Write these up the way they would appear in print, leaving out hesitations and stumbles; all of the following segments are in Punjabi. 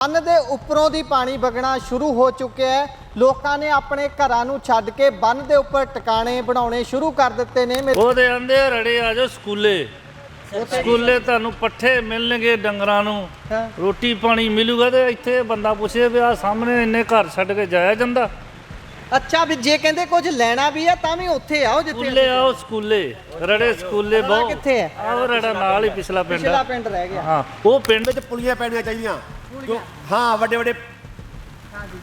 ਬੰਨ ਦੇ ਉੱਪਰੋਂ ਦੀ ਪਾਣੀ ਵਗਣਾ ਸ਼ੁਰੂ ਹੋ ਚੁੱਕਿਆ ਹੈ। ਲੋਕਾਂ ਨੇ ਆਪਣੇ ਘਰਾਂ ਨੂੰ ਛੱਡ ਕੇ ਬੰਨ ਦੇ ਉੱਪਰ ਟਿਕਾਣੇ ਬਣਾਉਣੇ ਸ਼ੁਰੂ ਕਰ ਦਿੱਤੇ ਨੇ। ਉਹਦੇ ਆਂਦੇ ਰੜੇ ਆ ਜਾਓ ਸਕੂਲੇ ਤੁਹਾਨੂੰ ਪੱਠੇ ਮਿਲਣਗੇ, ਡੰਗਰਾਂ ਨੂੰ ਰੋਟੀ ਪਾਣੀ ਮਿਲੂਗਾ। ਤੇ ਇੱਥੇ ਬੰਦਾ ਪੁੱਛੇ ਵੀ ਆ ਸਾਹਮਣੇ ਇੰਨੇ ਘਰ ਛੱਡ ਕੇ ਜਾਇਆ ਜਾਂਦਾ। ਅੱਛਾ, ਵੀ ਜੇ ਕਹਿੰਦੇ ਕੁਝ ਲੈਣਾ ਵੀ ਆ ਤਾਂ ਵੀ ਉੱਥੇ ਆਓ ਜਿੱਥੇ ਸਕੂਲੇ ਆਓ, ਸਕੂਲੇ ਰੜੇ ਸਕੂਲੇ ਬਹੁਤ ਕਿੱਥੇ ਹੈ? ਆਹ ਰੜਾ ਨਾਲ ਹੀ ਪਿਛਲਾ ਪਿੰਡ ਰਹਿ ਗਿਆ। ਹਾਂ, ਉਹ ਪਿੰਡ 'ਚ ਪੁਲੀਆਂ ਪੈਣੀਆਂ ਚਾਹੀਦੀਆਂ। ਹਾਂ, ਵੱਡੇ ਵੱਡੇ,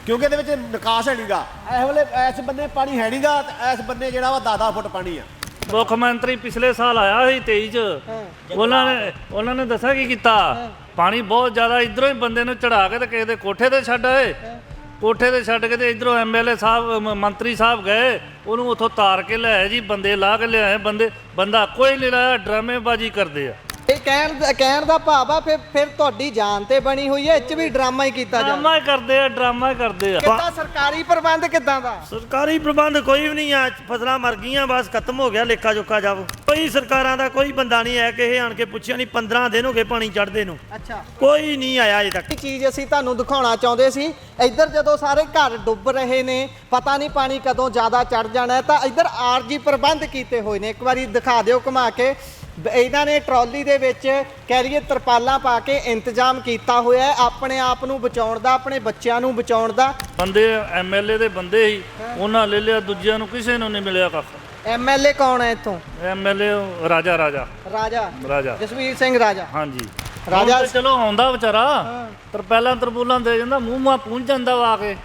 ਕਿਉਂਕਿ ਇਹਦੇ ਵਿੱਚ ਨਿਕਾਸ ਹੈ ਨਹੀਂਗਾ। ਇਸ ਵੇਲੇ ਇਸ ਬੰਨੇ ਪਾਣੀ ਹੈ ਨਹੀਂਗਾ, ਇਸ ਬੰਨੇ ਜਿਹੜਾ ਵਾ 10 ਫੁੱਟ ਪਾਣੀ ਆ। ਮੁੱਖ ਮੰਤਰੀ ਪਿਛਲੇ ਸਾਲ ਆਇਆ ਸੀ 23 'ਚ। ਉਹਨਾਂ ਨੇ ਦੱਸਿਆ ਕੀ ਕੀਤਾ। ਪਾਣੀ ਬਹੁਤ ਜ਼ਿਆਦਾ, ਇਧਰੋਂ ਹੀ ਬੰਦੇ ਨੂੰ ਚੜਾ ਕੇ ਤੇ ਕਿਸੇ ਦੇ ਕੋਠੇ ਤੇ ਛੱਡ ਆਏ। ਕੋਠੇ ਤੇ ਛੱਡ ਕੇ ਤੇ ਇਧਰੋਂ ਐਮਐਲਏ ਸਾਹਿਬ ਮੰਤਰੀ ਸਾਹਿਬ ਗਏ, ਉਹਨੂੰ ਉੱਥੋਂ ਤਾਰ ਕੇ ਲਿਆਏ ਜੀ, ਬੰਦੇ ਲਾ ਕੇ ਲਿਆਏ। ਬੰਦਾ ਕੋਈ ਨਹੀਂ ਲਾਇਆ, ਡਰਾਮੇਬਾਜ਼ੀ ਕਰਦੇ ਆ। ਇਹ ਕਹਿਣ ਦਾ ਭਾਵ ਆ ਫਿਰ ਤੁਹਾਡੀ ਜਾਨ ਤੇ ਬਣੀ ਹੋਈ ਹੈ, ਇਹ 'ਚ ਵੀ ਡਰਾਮਾ ਹੀ ਕੀਤਾ ਜਾਂਦਾ। ਡਰਾਮਾ ਹੀ ਕਰਦੇ ਆ। ਕਿੱਦਾਂ ਸਰਕਾਰੀ ਪ੍ਰਬੰਧ ਕਿੱਦਾਂ ਦਾ? ਸਰਕਾਰੀ ਪ੍ਰਬੰਧ ਕੋਈ ਵੀ ਨਹੀਂ ਆ। ਫਸਲਾਂ ਮਰ ਗਈਆਂ, ਬਸ ਖਤਮ ਹੋ ਗਿਆ ਲੇਖਾ ਜੋਖਾ। ਜਾਵ ਕੋਈ ਸਰਕਾਰਾਂ ਦਾ ਕੋਈ ਬੰਦਾ ਨਹੀਂ ਹੈ ਕਿ ਇਹ ਆਣ ਕੇ ਪੁੱਛਿਆ ਨਹੀਂ। 15 ਦਿਨ ਹੋ ਗਏ ਪਾਣੀ ਚੜ੍ਹਦੇ ਨੂੰ। ਅੱਛਾ, ਕੋਈ ਨਹੀਂ ਆਇਆ ਅਜੇ ਤੱਕ। ਇਹ ਚੀਜ਼ ਅਸੀਂ ਤੁਹਾਨੂੰ ਦਿਖਾਉਣਾ ਚਾਹੁੰਦੇ ਸੀ। ਇੱਧਰ ਜਦੋਂ ਸਾਰੇ ਘਰ ਡੁੱਬ ਰਹੇ ਨੇ, ਪਤਾ ਨਹੀਂ ਪਾਣੀ ਕਦੋਂ ਜ਼ਿਆਦਾ ਚੜ ਜਾਣਾ, ਤਾਂ ਇੱਧਰ ਆਰਜੀ ਪ੍ਰਬੰਧ ਕੀਤੇ ਹੋਏ ਨੇ। ਇੱਕ ਵਾਰੀ ਦਿਖਾ ਦਿਓ ਘੁਮਾ ਕੇ। ਇਹਨਾਂ ਨੇ ਟਰਾਲੀ ਦੇ ਵਿੱਚ ਕਹਿ ਲਈਏ ਤਰਪਾਲਾਂ ਪਾ ਕੇ ਇੰਤਜ਼ਾਮ ਕੀਤਾ ਹੋਇਆ ਹੈ ਆਪਣੇ ਆਪ ਨੂੰ ਬਚਾਉਣ ਦਾ, ਆਪਣੇ ਬੱਚਿਆਂ ਨੂੰ ਬਚਾਉਣ ਦਾ। ਬੰਦੇ ਐਮਐਲਏ ਦੇ ਬੰਦੇ ਹੀ ਉਹਨਾਂ ਲੈ ਲਿਆ, ਦੂਜਿਆਂ ਨੂੰ ਕਿਸੇ ਨੂੰ ਨਹੀਂ ਮਿਲਿਆ ਕੱਖ। ਐਮਐਲਏ ਕੌਣ ਹੈ ਇੱਥੋਂ? ਐਮਐਲਏ ਰਾਜਾ ਜਸਵੀਰ ਸਿੰਘ ਰਾਜਾ। ਹਾਂਜੀ, ਰਾਜਾ ਚਲੋ ਆਉਂਦਾ ਵਿਚਾਰਾ, ਤਰਪਾਲਾਂ ਤਰਪੂਲਾਂ ਦੇ ਜਾਂਦਾ, ਮੂੰਹ ਮਾ ਪੂੰਝ ਜਾਂਦਾ ਵਾ ਕੇ।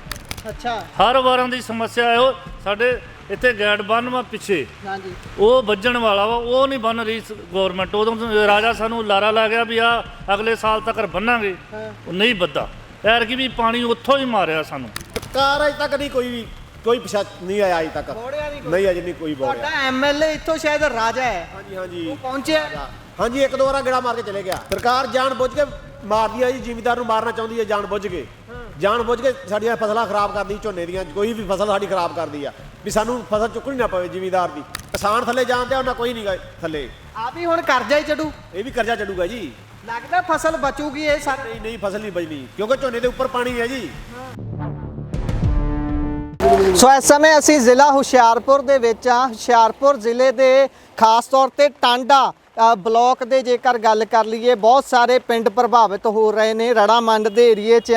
ਅੱਛਾ, ਹਰ ਵਾਰਾਂ ਦੀ ਸਮੱਸਿਆ ਇਹੋ। ਸਾਡੇ ਇੱਥੇ ਗੈਟ ਬੰਨ ਵਾ ਪਿੱਛੇ, ਹਾਂਜੀ, ਉਹ ਵੱਜਣ ਵਾਲਾ ਵਾ, ਉਹ ਨਹੀਂ ਬਣ ਰਹੀ ਗੌਰਮੈਂਟ। ਉਦੋਂ ਰਾਜਾ ਸਾਨੂੰ ਲਾਰਾ ਲਾ ਗਿਆ ਵੀ ਆ ਅਗਲੇ ਸਾਲ ਤੱਕ ਬੰਨਾਂਗੇ, ਉਹ ਨਹੀਂ ਬੱਦਾ। ਐਰਕੀ ਵੀ ਪਾਣੀ ਉੱਥੋਂ ਹੀ ਮਾਰਿਆ ਸਾਨੂੰ। ਸਰਕਾਰ ਅਜੇ ਤੱਕ ਨਹੀਂ ਕੋਈ ਪਿਛਾ ਨਹੀਂ ਆਇਆ ਅਜੇ ਤੱਕ। ਨਹੀਂ ਅਜੇ ਨਹੀਂ ਕੋਈ ਬੋਲਿਆ। ਤੁਹਾਡਾ ਐਮਐਲਏ ਇੱਥੋਂ ਸ਼ਾਇਦ ਰਾਜਾ ਹੈ। ਹਾਂਜੀ ਉਹ ਪਹੁੰਚਿਆ? ਹਾਂਜੀ, ਇੱਕ ਦੋ ਵਾਰ ਗੇੜਾ ਮਾਰ ਕੇ ਚਲੇ ਗਿਆ। ਸਰਕਾਰ ਜਾਣ ਬੁੱਝ ਕੇ ਮਾਰਦੀ ਆ ਜੀ, ਜ਼ਿਮੀਂਦਾਰ ਨੂੰ ਮਾਰਨਾ ਚਾਹੁੰਦੀ ਹੈ ਜਾਣ ਬੁੱਝ ਕੇ ਸਾਡੀਆਂ ਫਸਲਾਂ ਖਰਾਬ ਕਰਦੀ। ਝੋਨੇ ਦੀਆਂ ਕੋਈ ਵੀ ਫਸਲ ਸਾਡੀ ਖਰਾਬ ਕਰਦੀ ਆ, ਵੀ ਸਾਨੂੰ ਫਸਲ ਚੁੱਕਣੀ ਨਾ ਪਵੇ ਜ਼ਿਮੀਂਦਾਰ ਦੀ। ਕਿਸਾਨ ਥੱਲੇ ਜਾਣਦੇ ਉਹਨਾਂ ਕੋਈ ਨਹੀਂ ਥੱਲੇ। ਆ ਵੀ ਹੁਣ ਕਰਜ਼ਾ ਹੀ ਚੜੂ। ਇਹ ਵੀ ਕਰਜ਼ਾ ਚੜੂਗਾ ਜੀ। ਲੱਗਦਾ ਫਸਲ ਬਚੂਗੀ ਇਹ ਸਾਰੇ? ਨਹੀਂ, ਫਸਲ ਨਹੀਂ ਬਚਣੀ, ਕਿਉਂਕਿ ਝੋਨੇ ਦੇ ਉੱਪਰ ਪਾਣੀ ਹੈ ਜੀ। ਸੋ ਇਸ ਸਮੇਂ ਅਸੀਂ ਜ਼ਿਲ੍ਹਾ ਹੁਸ਼ਿਆਰਪੁਰ ਦੇ ਵਿੱਚ ਆ। ਹੁਸ਼ਿਆਰਪੁਰ ਜ਼ਿਲ੍ਹੇ ਦੇ ਖਾਸ ਤੌਰ ਤੇ ਟਾਂਡਾ ਬਲਾਕ ਦੇ ਜੇਕਰ ਗੱਲ ਕਰ ਲਈਏ, ਬਹੁਤ ਸਾਰੇ ਪਿੰਡ ਪ੍ਰਭਾਵਿਤ ਹੋ ਰਹੇ ਨੇ। ਰੜਾ ਮੰਡ ਦੇ ਏਰੀਏ 'ਚ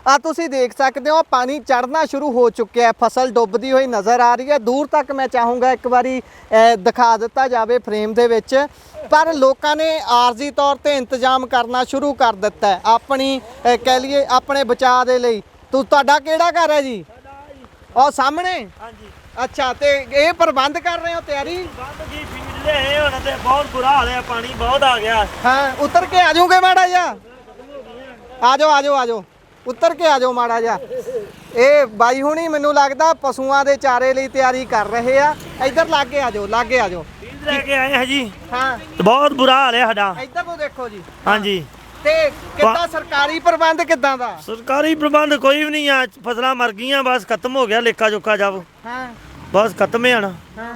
ਆ ਤੁਸੀਂ ਦੇਖ ਸਕਦੇ ਹੋ ਪਾਣੀ ਚੜ੍ਹਨਾ ਸ਼ੁਰੂ ਹੋ ਚੁੱਕਿਆ ਹੈ। ਫਸਲ ਡੁੱਬਦੀ ਹੋਈ ਨਜ਼ਰ ਆ ਰਹੀ ਹੈ। ਦੂਰ ਤੱਕ ਮੈਂ ਚਾਹੂੰਗਾ ਇੱਕ ਵਾਰੀ ਦਿਖਾ ਦਿੱਤਾ ਜਾਵੇ ਫਰੇਮ ਦੇ ਵਿੱਚ। ਪਰ ਲੋਕਾਂ ਨੇ ਆਰਜ਼ੀ ਤੌਰ ਤੇ ਇੰਤਜ਼ਾਮ ਕਰਨਾ ਸ਼ੁਰੂ ਕਰ ਦਿੱਤਾ ਹੈ ਆਪਣੀ ਕਹਿ ਲਈਏ ਆਪਣੇ ਬਚਾਅ ਦੇ ਲਈ। ਤੁਹਾਡਾ ਕਿਹੜਾ ਘਰ ਹੈ ਜੀ? ਉਹ ਸਾਹਮਣੇ? ਹਾਂਜੀ। ਅੱਛਾ, ਤੇ ਇਹ ਪ੍ਰਬੰਧ ਕਰ ਰਹੇ ਹੋ, ਤਿਆਰੀ? ਬੰਦ ਜੀ ਫੀਡ ਲਿਆਏ ਹੁਣ ਤੇ ਬਹੁਤ ਬੁਰਾ ਹਾਲ ਹੈ, ਪਾਣੀ ਬਹੁਤ ਆ ਗਿਆ। ਹਾਂ, ਉਤਰ ਕੇ ਆ ਜਾਓਗੇ ਮਾੜਾ ਜਿਹਾ? ਆ ਜਾਓ ਉੱਤਰ ਕੇ ਆ ਜਾਓ ਮਾੜਾ ਜਿਹਾ। ਇਹ ਬਾਈ ਹੁਣੀ ਮੈਨੂੰ ਲੱਗਦਾ ਪਸ਼ੂਆਂ ਦੇ ਚਾਰੇ ਲਈ ਤਿਆਰੀ ਕਰ ਰਹੇ ਆ। ਇੱਧਰ ਲਾਗੇ ਆ ਜਾਓ। ਫੀਡ ਲੈ ਕੇ ਆਏ ਹਾਂ ਜੀ। ਹਾਂ, ਬਹੁਤ ਬੁਰਾ ਹਾਲ ਹੈ ਸਾਡਾ। ਇੱਧਰ ਨੂੰ ਦੇਖੋ ਜੀ। ਹਾਂਜੀ। ਤੇ ਕਿੱਦਾਂ ਸਰਕਾਰੀ ਪ੍ਰਬੰਧ ਕਿੱਦਾਂ ਦਾ? ਸਰਕਾਰੀ ਪ੍ਰਬੰਧ ਕੋਈ ਵੀ ਨਹੀਂ ਆ। ਫਸਲਾਂ ਮਰ ਗਈਆਂ, ਬਸ ਖਤਮ ਹੋ ਗਿਆ ਲੇਖਾ ਜੋਖਾ। ਜਾਵ ਹਾਂ, ਬਸ ਖਤਮ ਹੈ ਹੁਣ। ਹਾਂ,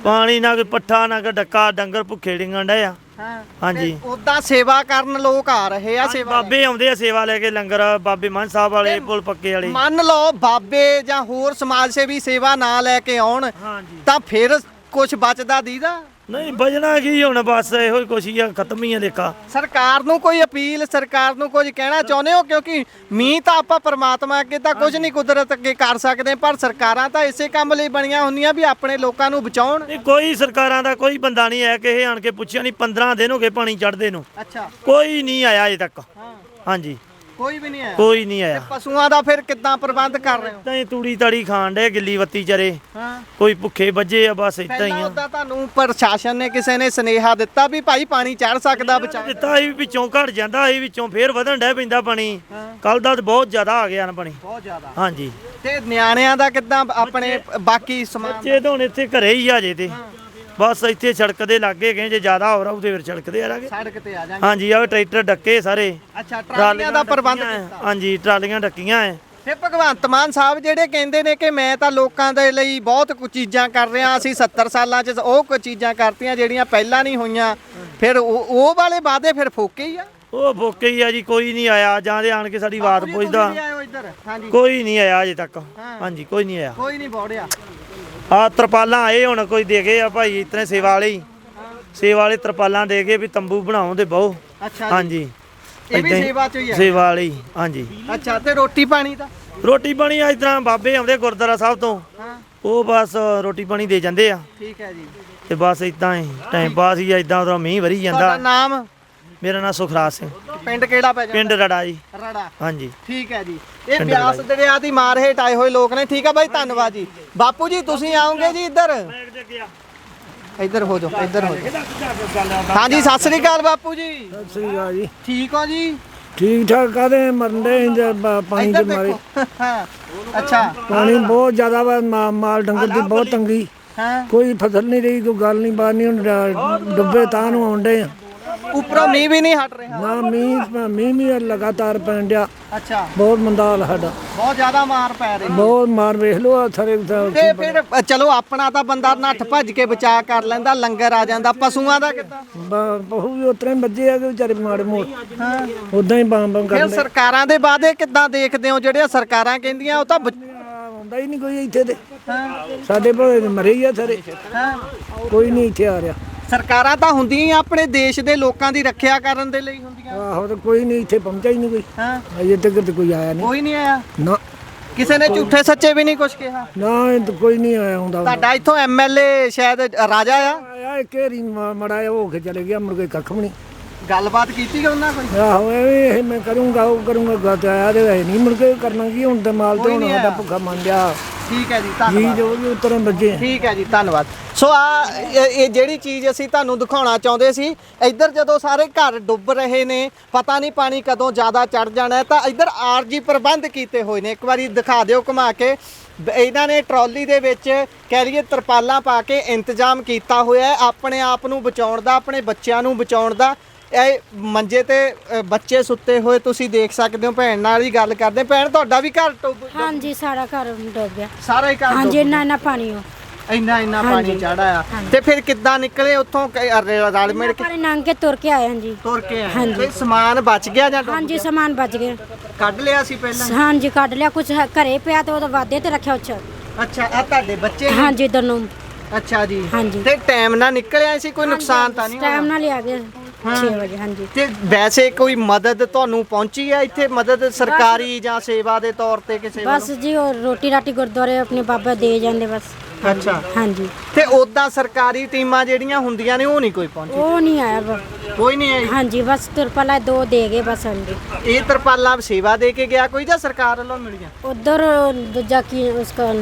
ਪਾਣੀ ਨਾ ਕੋਈ ਪੱਠਾ ਨਾ ਕੋਈ ਡੱਕਾ, ਡੰਗਰ ਭੁੱਖੇ ਡਿੰਗਣ ਡਏ ਆ। ਹਾਂ। ਹਾਂਜੀ। ਉਦਾਂ ਸੇਵਾ ਕਰਨ ਲੋਕ ਆ ਰਹੇ ਆ। ਸੇਵਾ ਬਾਬੇ ਆਉਂਦੇ ਆ ਸੇਵਾ ਲੈ ਕੇ, ਲੰਗਰ ਬਾਬੇ ਮਨ ਸਾਹਿਬ ਵਾਲੇ, ਪੁਲ ਪੱਕੇ ਵਾਲੇ। ਮੰਨ ਲਓ ਬਾਬੇ ਜਾਂ ਹੋਰ ਸਮਾਜ ਸੇਵੀ ਸੇਵਾ ਨਾ ਲੈ ਕੇ ਆਉਣ ਹਾਂਜੀ, ਤਾਂ ਫਿਰ ਕੁਝ ਬਚਦਾ ਦੀਦਾ ਨਹੀਂ ਬਜਣਾ ਕੀ ਹੁਣ, ਬਸ ਇਹੋ ਹੀ ਕੁਛ ਹੀ ਆ, ਖਤਮ ਹੀ ਆ ਲੇਖਾ। ਸਰਕਾਰ ਨੂੰ ਕੋਈ ਅਪੀਲ, ਸਰਕਾਰ ਨੂੰ ਕੁਝ ਕਹਿਣਾ ਚਾਹੁੰਦੇ ਹੋ? ਕਿਉਂਕਿ ਮੀਂਹ ਤਾਂ ਆਪਾਂ ਪਰਮਾਤਮਾ ਅੱਗੇ ਤਾਂ ਕੁਝ ਨਹੀਂ ਕੁਦਰਤ ਅੱਗੇ ਕਰ ਸਕਦੇ, ਪਰ ਸਰਕਾਰਾਂ ਤਾਂ ਇਸੇ ਕੰਮ ਲਈ ਬਣੀਆਂ ਹੁੰਦੀਆਂ ਵੀ ਆਪਣੇ ਲੋਕਾਂ ਨੂੰ ਬਚਾਉਣ। ਨਹੀਂ, ਕੋਈ ਸਰਕਾਰਾਂ ਦਾ ਕੋਈ ਬੰਦਾ ਨਹੀਂ ਹੈ ਕਿ ਇਹ ਆਣ ਕੇ ਪੁੱਛਿਆ ਨਹੀਂ। 15 ਦਿਨ ਹੋ ਗਏ ਪਾਣੀ ਚੜ੍ਹਦੇ ਨੂੰ। ਅੱਛਾ, ਕੋਈ ਨਹੀਂ ਆਇਆ ਅਜੇ ਤੱਕ। ਹਾਂ, ਹਾਂਜੀ, ਕੋਈ ਵੀ ਨਹੀਂ ਆਇਆ। ਕੋਈ ਨਹੀਂ ਆਇਆ। ਪਸ਼ੂਆਂ ਦਾ ਫਿਰ ਕਿੱਦਾਂ ਪ੍ਰਬੰਧ ਕਰ ਰਹੇ ਹੋ? ਤਾਂ ਇਹ ਤੂੜੀ ਤਾੜੀ ਖਾਣ ਡੇ, ਗਿੱਲੀ ਬੱਤੀ ਚਰੇ, ਹਾਂ, ਕੋਈ ਭੁੱਖੇ ਵੱਜੇ ਆ, ਬਸ ਇਦਾਂ ਹੀ ਪਹਿਲਾਂ ਆ। ਉਦਾਂ ਤੁਹਾਨੂੰ ਪ੍ਰਸ਼ਾਸਨ ਨੇ ਕਿਸੇ ਨੇ ਸੁਨੇਹਾ ਦਿੱਤਾ ਵੀ ਭਾਈ ਪਾਣੀ ਚੜ ਸਕਦਾ, ਬਚਾ? ਦਿੱਤਾ ਸੀ ਵਿੱਚੋਂ ਘਟ ਜਾਂਦਾ ਸੀ, ਵਿੱਚੋਂ ਫੇਰ ਵਧਣ ਡੈ ਪੈਂਦਾ ਪਾਣੀ। ਕੱਲ ਦਾ ਤਾਂ ਬਹੁਤ ਜ਼ਿਆਦਾ ਆ ਗਿਆ ਨਾ ਪਾਣੀ। ਬਹੁਤ ਜ਼ਿਆਦਾ। ਹਾਂਜੀ। ਤੇ ਨਿਆਣਿਆਂ ਦਾ ਕਿੱਦਾਂ ਆਪਣੇ ਬਾਕੀ ਸਮਾਨ? ਬੱਚੇ ਤਾਂ ਹੁਣ ਇੱਥੇ ਘਰੇ ਹੀ ਆ ਜੇ ਤੇ ਬਸ ਇੱਥੇ ਸੜਕ ਦੇ ਲਾਗੇ ਗਏ। ਜੇ ਜ਼ਿਆਦਾ ਹੋ ਰਹਾ ਉਹਦੇ ਫਿਰ ਸੜਕ ਤੇ ਆ ਜਾਗੇ। ਸੜਕ ਤੇ ਆ ਜਾਣਗੇ। ਹਾਂਜੀ, ਆ ਟਰੈਕਟਰ ਡੱਕੇ ਸਾਰੇ। ਅੱਛਾ, ਟਰਾਲੀਆਂ ਦਾ ਪ੍ਰਬੰਧ ਕੀਤਾ? ਹਾਂਜੀ, ਟਰਾਲੀਆਂ ਡੱਕੀਆਂ ਐ। ਫਿਰ ਭਗਵੰਤ ਮਾਨ ਸਾਹਿਬ ਜਿਹੜੇ ਕਹਿੰਦੇ ਨੇ ਕਿ ਮੈਂ ਤਾਂ ਲੋਕਾਂ ਦੇ ਲਈ ਬਹੁਤ ਕੁਝ ਚੀਜ਼ਾਂ ਕਰ ਰਿਹਾ, ਅਸੀਂ 70 ਸਾਲਾਂ 'ਚ ਉਹ ਕੁਝ ਚੀਜ਼ਾਂ ਕਰਤੀਆਂ ਜਿਹੜੀਆਂ ਪਹਿਲਾਂ ਨਹੀਂ ਹੋਈਆਂ, ਫਿਰ ਉਹ ਵਾਲੇ ਵਾਅਦੇ ਫਿਰ ਫੋਕੇ ਹੀ ਆ। ਉਹ ਫੋਕੇ ਹੀ ਆ ਜੀ, ਕੋਈ ਨਹੀਂ ਆਇਆ। ਜਾਂ ਦੇ ਆਣ ਕੇ ਸਾਡੀ ਬਾਤ ਪੁੱਛਦਾ, ਹਾਂਜੀ ਕੋਈ ਨਹੀਂ ਆਇਆ ਅਜੇ ਤੱਕ। ਹਾਂਜੀ ਕੋਈ ਨਹੀਂ ਆਇਆ। ਕੋਈ ਨਹੀਂ ਬੋੜਿਆ। ਆ ਤਰਪਾਲਾਂ ਆਏ ਹੁਣ ਕੋਈ ਦੇ ਗਏ ਆ ਭਾਈ, ਇਤਨੇ ਸੇਵਾ ਵਾਲੇ ਹੀ, ਸੇਵਾ ਵਾਲੇ ਤਰਪਾਲਾਂ ਦੇ ਗਏ ਵੀ ਤੰਬੂ ਬਣਾਓ ਤੇ ਬਹੁ। ਅੱਛਾ ਜੀ। ਹਾਂਜੀ ਇਹ ਵੀ ਏਦਾਂ ਹੀ ਸੇਵਾ ਚ ਹੀ ਹੈ। ਸੇਵਾ ਵਾਲੇ ਹੀ। ਹਾਂਜੀ ਅੱਛਾ ਤੇ ਰੋਟੀ ਪਾਣੀ ਦਾ? ਰੋਟੀ ਪਾਣੀ ਇਸ ਤਰ੍ਹਾਂ ਬਾਬੇ ਆਉਂਦੇ ਗੁਰਦੁਆਰਾ ਸਾਹਿਬ ਤੋਂ, ਹਾਂ ਉਹ ਬਸ ਰੋਟੀ ਪਾਣੀ ਦੇ ਜਾਂਦੇ ਆ ਠੀਕ ਹੈ ਜੀ। ਤੇ ਬਸ ਇਦਾਂ ਹੀ ਟਾਈਮ ਪਾਸ ਹੀ ਆ। ਇਦਾਂ ਉਦੋਂ ਮੀਂਹ ਵਰੀ ਤੁਹਾਡਾ ਜਾਂਦਾ। ਨਾਮ? ਮੇਰਾ ਨਾਮ ਸੁਖਰਾਜ ਸਿੰਘ, ਪਿੰਡ ਕਿਹੜਾ ਪੈ ਜਾਂਦਾ? ਪਿੰਡ ਰੜਾ ਜੀ। ਰੜਾ। ਹਾਂਜੀ ਠੀਕ ਹੈ ਜੀ। ਇਹ ਬਿਆਸ ਦਰਿਆ ਦੀ ਮਾਰ ਹੇਠ ਆਏ ਹੋਏ ਲੋਕ ਨੇ। ਠੀਕ ਹੈ ਬਾਈ, ਧੰਨਵਾਦ ਜੀ। ਬਾਪੂ ਜੀ ਤੁਸੀਂ ਆਓਗੇ ਜੀ ਇੱਧਰ? ਇੱਧਰ ਹੋ ਜਾਓ, ਇੱਧਰ ਹੋ ਜਾਓ। ਹਾਂਜੀ ਸਤਿ ਸ੍ਰੀ ਅਕਾਲ ਬਾਪੂ ਜੀ। ਸਤਿ ਸ੍ਰੀ ਅਕਾਲ ਜੀ। ਠੀਕ ਹੋ ਜੀ? ਠੀਕ ਠਾਕ ਕਾਦੇ ਮਰਦੇ ਪਾਣੀ ਦੇ ਇੱਧਰ ਮਾਰੇ। ਦੇਖੋ। ਹਾਂ ਅੱਛਾ। ਪਾਣੀ ਬਹੁਤ ਜ਼ਿਆਦਾ ਵਾ, ਮਾਲ ਡੰਗਰ ਦੀ ਬਹੁਤ ਤੰਗੀ। ਹਾਂ ਕੋਈ ਫਸਲ ਨਹੀਂ ਰਹੀ, ਕੋਈ ਗੱਲ ਨਹੀਂ ਬਾਤ ਨਹੀਂ। ਹੁਣ ਡੁੱਬੇ ਤਾਂ ਨੂੰ ਆਉਂਦੇ ਆ। ਉੱਪਰੋਂ ਮੀਂਹ ਵੀ ਨਹੀਂ ਹਟ ਰਿਹਾ। ਨਾ ਮੀਂਹ ਵੀ ਲਗਾਤਾਰ ਪੈਣ ਡਿਆ। ਅੱਛਾ ਬਹੁਤ ਮੰਦਾ ਹਾਲ ਸਾਡਾ, ਬਹੁਤ ਜ਼ਿਆਦਾ ਮਾਰ ਪੈ ਰਹੀ। ਬਹੁਤ ਮਾਰ ਵੇਖ ਲਓ ਆ ਸਾਰੇ। ਤੇ ਫਿਰ ਚਲੋ ਆਪਣਾ ਤਾਂ ਬੰਦਾ ਨੱਠ ਭੱਜ ਕੇ ਬਚਾ ਕਰ ਲੈਂਦਾ, ਲੰਗਰ ਆ ਜਾਂਦਾ। ਪਸ਼ੂਆਂ ਦਾ ਕਿੱਦਾਂ? ਬਹੁ ਵੀ ਉਤਰੇ ਬੱਜੇ ਆ ਕਿ ਵਿਚਾਰੇ ਮਾੜੇ ਮੋੜ ਉਦਾਂ ਹੀ ਬੰਬ ਫਿਰ ਕਰਦੇ। ਸਰਕਾਰਾਂ ਦੇ ਵਾਅਦੇ ਕਿੱਦਾਂ ਦੇਖਦੇ ਹੋ? ਜਿਹੜੀਆਂ ਸਰਕਾਰਾਂ ਕਹਿੰਦੀਆਂ ਉਹ ਤਾਂ ਆਉਂਦਾ ਹੀ ਨਹੀਂ ਕੋਈ ਇੱਥੇ ਤੇ। ਸਾਡੇ ਭਾਵੇਂ ਮਰੇ ਹੀ ਆ ਸਾਰੇ, ਕੋਈ ਨਹੀਂ ਇੱਥੇ ਆ ਰਿਹਾ। ਸਰਕਾਰਾਂ ਤਾਂ ਹੁੰਦੀਆਂ ਆਪਣੇ ਦੇਸ਼ ਦੇ ਲੋਕਾਂ ਦੀ ਰੱਖਿਆ ਕਰਨ ਦੇ ਲਈ ਹੁੰਦੀਆਂ। ਆਹੋ ਤੇ ਕੋਈ ਨਹੀਂ ਇੱਥੇ ਪਹੁੰਚਿਆ ਹੀ ਨਹੀਂ ਕੋਈ। ਹਾਂ ਅਜੇ ਤੱਕ ਤੇ ਕੋਈ ਆਇਆ ਨਹੀਂ। ਕੋਈ ਨਹੀਂ ਆਇਆ? ਨਾ ਕਿਸੇ ਨੇ ਝੂਠੇ ਸੱਚੇ ਵੀ ਨਹੀਂ ਕੁਝ ਕਿਹਾ? ਨਾ ਇਹ ਤਾਂ ਕੋਈ ਨਹੀਂ ਆਇਆ ਹੁੰਦਾ। ਤੁਹਾਡਾ ਇੱਥੋਂ ਐਮਐਲਏ ਸ਼ਾਇਦ ਰਾਜਾ ਆ। ਆਇਆ ਇੱਕ ਏਰੀ ਮੜਾ ਹੋ ਕੇ ਚਲੇ ਗਿਆ, ਮੁੜ ਕੇ ਕੱਖ ਵੀ ਨਹੀਂ। ਗੱਲਬਾਤ ਕੀਤੀ ਕਿ ਉਹਨਾਂ ਕੋਈ? ਆਹੋ ਇਹ ਮੈਂ ਕਰੂੰਗਾ ਉਹ ਕਰੂੰਗਾ ਗੱਤ ਆਇਆ ਤੇ ਨਹੀਂ, ਮੁੜ ਕੇ ਕਰਨਾ ਕੀ ਹੁਣ ਤੇ ਮਾਲ ਤੇ ਹੁਣ ਸਾਡਾ ਭੁੱਖਾ ਮੰਨ ਗਿਆ ਠੀਕ ਹੈ ਜੀ, ਜੀ ਧੰਨਵਾਦ। ਜੋ ਵੀ ਉਤਰੇ ਬੱਜੇ। ਠੀਕ ਹੈ ਜੀ, ਧੰਨਵਾਦ। ਸੋ ਇਹ ਜਿਹੜੀ ਚੀਜ਼ ਅਸੀਂ ਤੁਹਾਨੂੰ ਦਿਖਾਉਣਾ ਚਾਹੁੰਦੇ ਸੀ, ਇੱਧਰ ਜਦੋਂ ਸਾਰੇ ਘਰ ਡੁੱਬ ਰਹੇ ਨੇ, ਪਤਾ ਨਹੀਂ ਪਾਣੀ ਕਦੋਂ ਜ਼ਿਆਦਾ ਚੜ ਜਾਣਾ ਹੈ, ਤਾਂ ਇੱਧਰ ਆਰਜੀ ਪ੍ਰਬੰਧ ਕੀਤੇ ਹੋਏ ਨੇ। ਇੱਕ ਵਾਰੀ ਦਿਖਾ ਦਿਓ ਘੁਮਾ ਕੇ। ਇਹਨਾਂ ਨੇ ਟਰਾਲੀ ਦੇ ਵਿੱਚ ਕਹਿ ਲਈਏ ਤਰਪਾਲਾਂ ਪਾ ਕੇ ਇੰਤਜ਼ਾਮ ਕੀਤਾ ਹੋਇਆ ਹੈ ਆਪਣੇ ਆਪ ਨੂੰ ਬਚਾਉਣ ਦਾ, ਆਪਣੇ ਬੱਚਿਆਂ ਨੂੰ ਬਚਾਉਣ ਦਾ। ਇਹ ਮੰਜੇ ਤੇ ਬੱਚੇ ਸੁੱਤੇ ਹੋਏ ਤੁਸੀਂ ਦੇਖ ਸਕਦੇ ਹੋ। ਭੈਣ ਨਾਲ ਹੀ ਗੱਲ ਕਰਦੇ। ਭੈਣ ਤੁਹਾਡਾ ਵੀ ਘਰ ਡੁੱਬ? ਹਾਂਜੀ ਸਾਰਾ ਘਰ ਡੁੱਬ ਗਿਆ। ਸਾਰਾ ਹੀ ਘਰ ਹਾਂਜੀ ਡੁੱਬ ਇੰਨਾ ਪਾਣੀ ਹੋ ਇੰਨਾ ਪਾਣੀ ਚੜਾ ਆ। ਤੇ ਫਿਰ ਕਿੱਦਾਂ ਨਿਕਲੇ ਉੱਥੋਂ? ਰਲ ਮਿਲ ਕੇ ਪਾਣੀ ਲੰਘ ਕੇ ਤੁਰ ਕੇ ਆਏ ਹਾਂ ਜੀ। ਤੁਰ ਕੇ ਆਏ? ਹਾਂਜੀ। ਤੇ ਸਮਾਨ ਬਚ ਗਿਆ ਜਾਂ ਡੁੱਬ ਹਾਂਜੀ ਗਿਆ? ਸਮਾਨ ਬਚ ਗਿਆ। ਕੱਢ ਲਿਆ ਸੀ ਪਹਿਲਾਂ? ਹਾਂਜੀ ਕੱਢ ਲਿਆ, ਕੁਝ ਘਰੇ ਪਿਆ ਤੇ ਉਹਦਾ ਵਾਦੇ ਤੇ ਰੱਖਿਆ ਉੱਚ। ਅੱਛਾ ਆ ਤੁਹਾਡੇ ਬੱਚੇ ਨੇ? ਹਾਂਜੀ ਦੋਨੋਂ। ਅੱਛਾ ਜੀ। ਹਾਂਜੀ। ਤੇ ਟਾਈਮ ਨਾਲ ਨਿਕਲਿਆ ਸੀ? ਕੋਈ ਨੁਕਸਾਨ ਤਾਂ ਨਹੀਂ ਟਾਈਮ ਹੋਇਆ? ਨਾਲ ਹੀ ਆ ਗਏ 6 ਵਜੇ। ਹਾਂਜੀ ਤੇ ਵੈਸੇ ਕੋਈ ਮਦਦ ਤੁਹਾਨੂੰ ਪਹੁੰਚੀ ਹੈ ਇੱਥੇ? ਮਦਦ ਸਰਕਾਰੀ ਜਾਂ ਸੇਵਾ ਦੇ ਤੌਰ ਤੇ ਕਿਸੇ ਬਸ ਜੀ ਉਹ ਰੋਟੀ ਰਾਟੀ ਗੁਰਦੁਆਰੇ ਆਪਣੇ ਬਾਬਾ ਦੇ ਜਾਂਦੇ ਬਸ। ਅੱਛਾ। ਹਾਂਜੀ ਤੇ ਉਦਾਂ ਸਰਕਾਰੀ ਟੀਮਾਂ ਜਿਹੜੀਆਂ ਹੁੰਦੀਆਂ ਨੇ ਉਹ ਨਹੀਂ ਕੋਈ ਪਹੁੰਚੀ? ਉਹ ਨਹੀਂ ਆਇਆ ਕੋਈ ਨਹੀਂ ਆਈ? ਹਾਂਜੀ ਬਸ ਤੁਰਪਲਾ 2 ਦੇ ਗਏ ਬਸ। ਹਾਂਜੀ ਇਹ ਤਰਪਾਲਾਂ ਸੇਵਾ ਦੇ ਕੇ ਗਿਆ ਕੋਈ ਜਾਂ ਸਰਕਾਰ ਵੱਲੋਂ ਮਿਲੀਆਂ? ਉਧਰ ਦੂਜਾ ਕੀ ਉਸਕਾ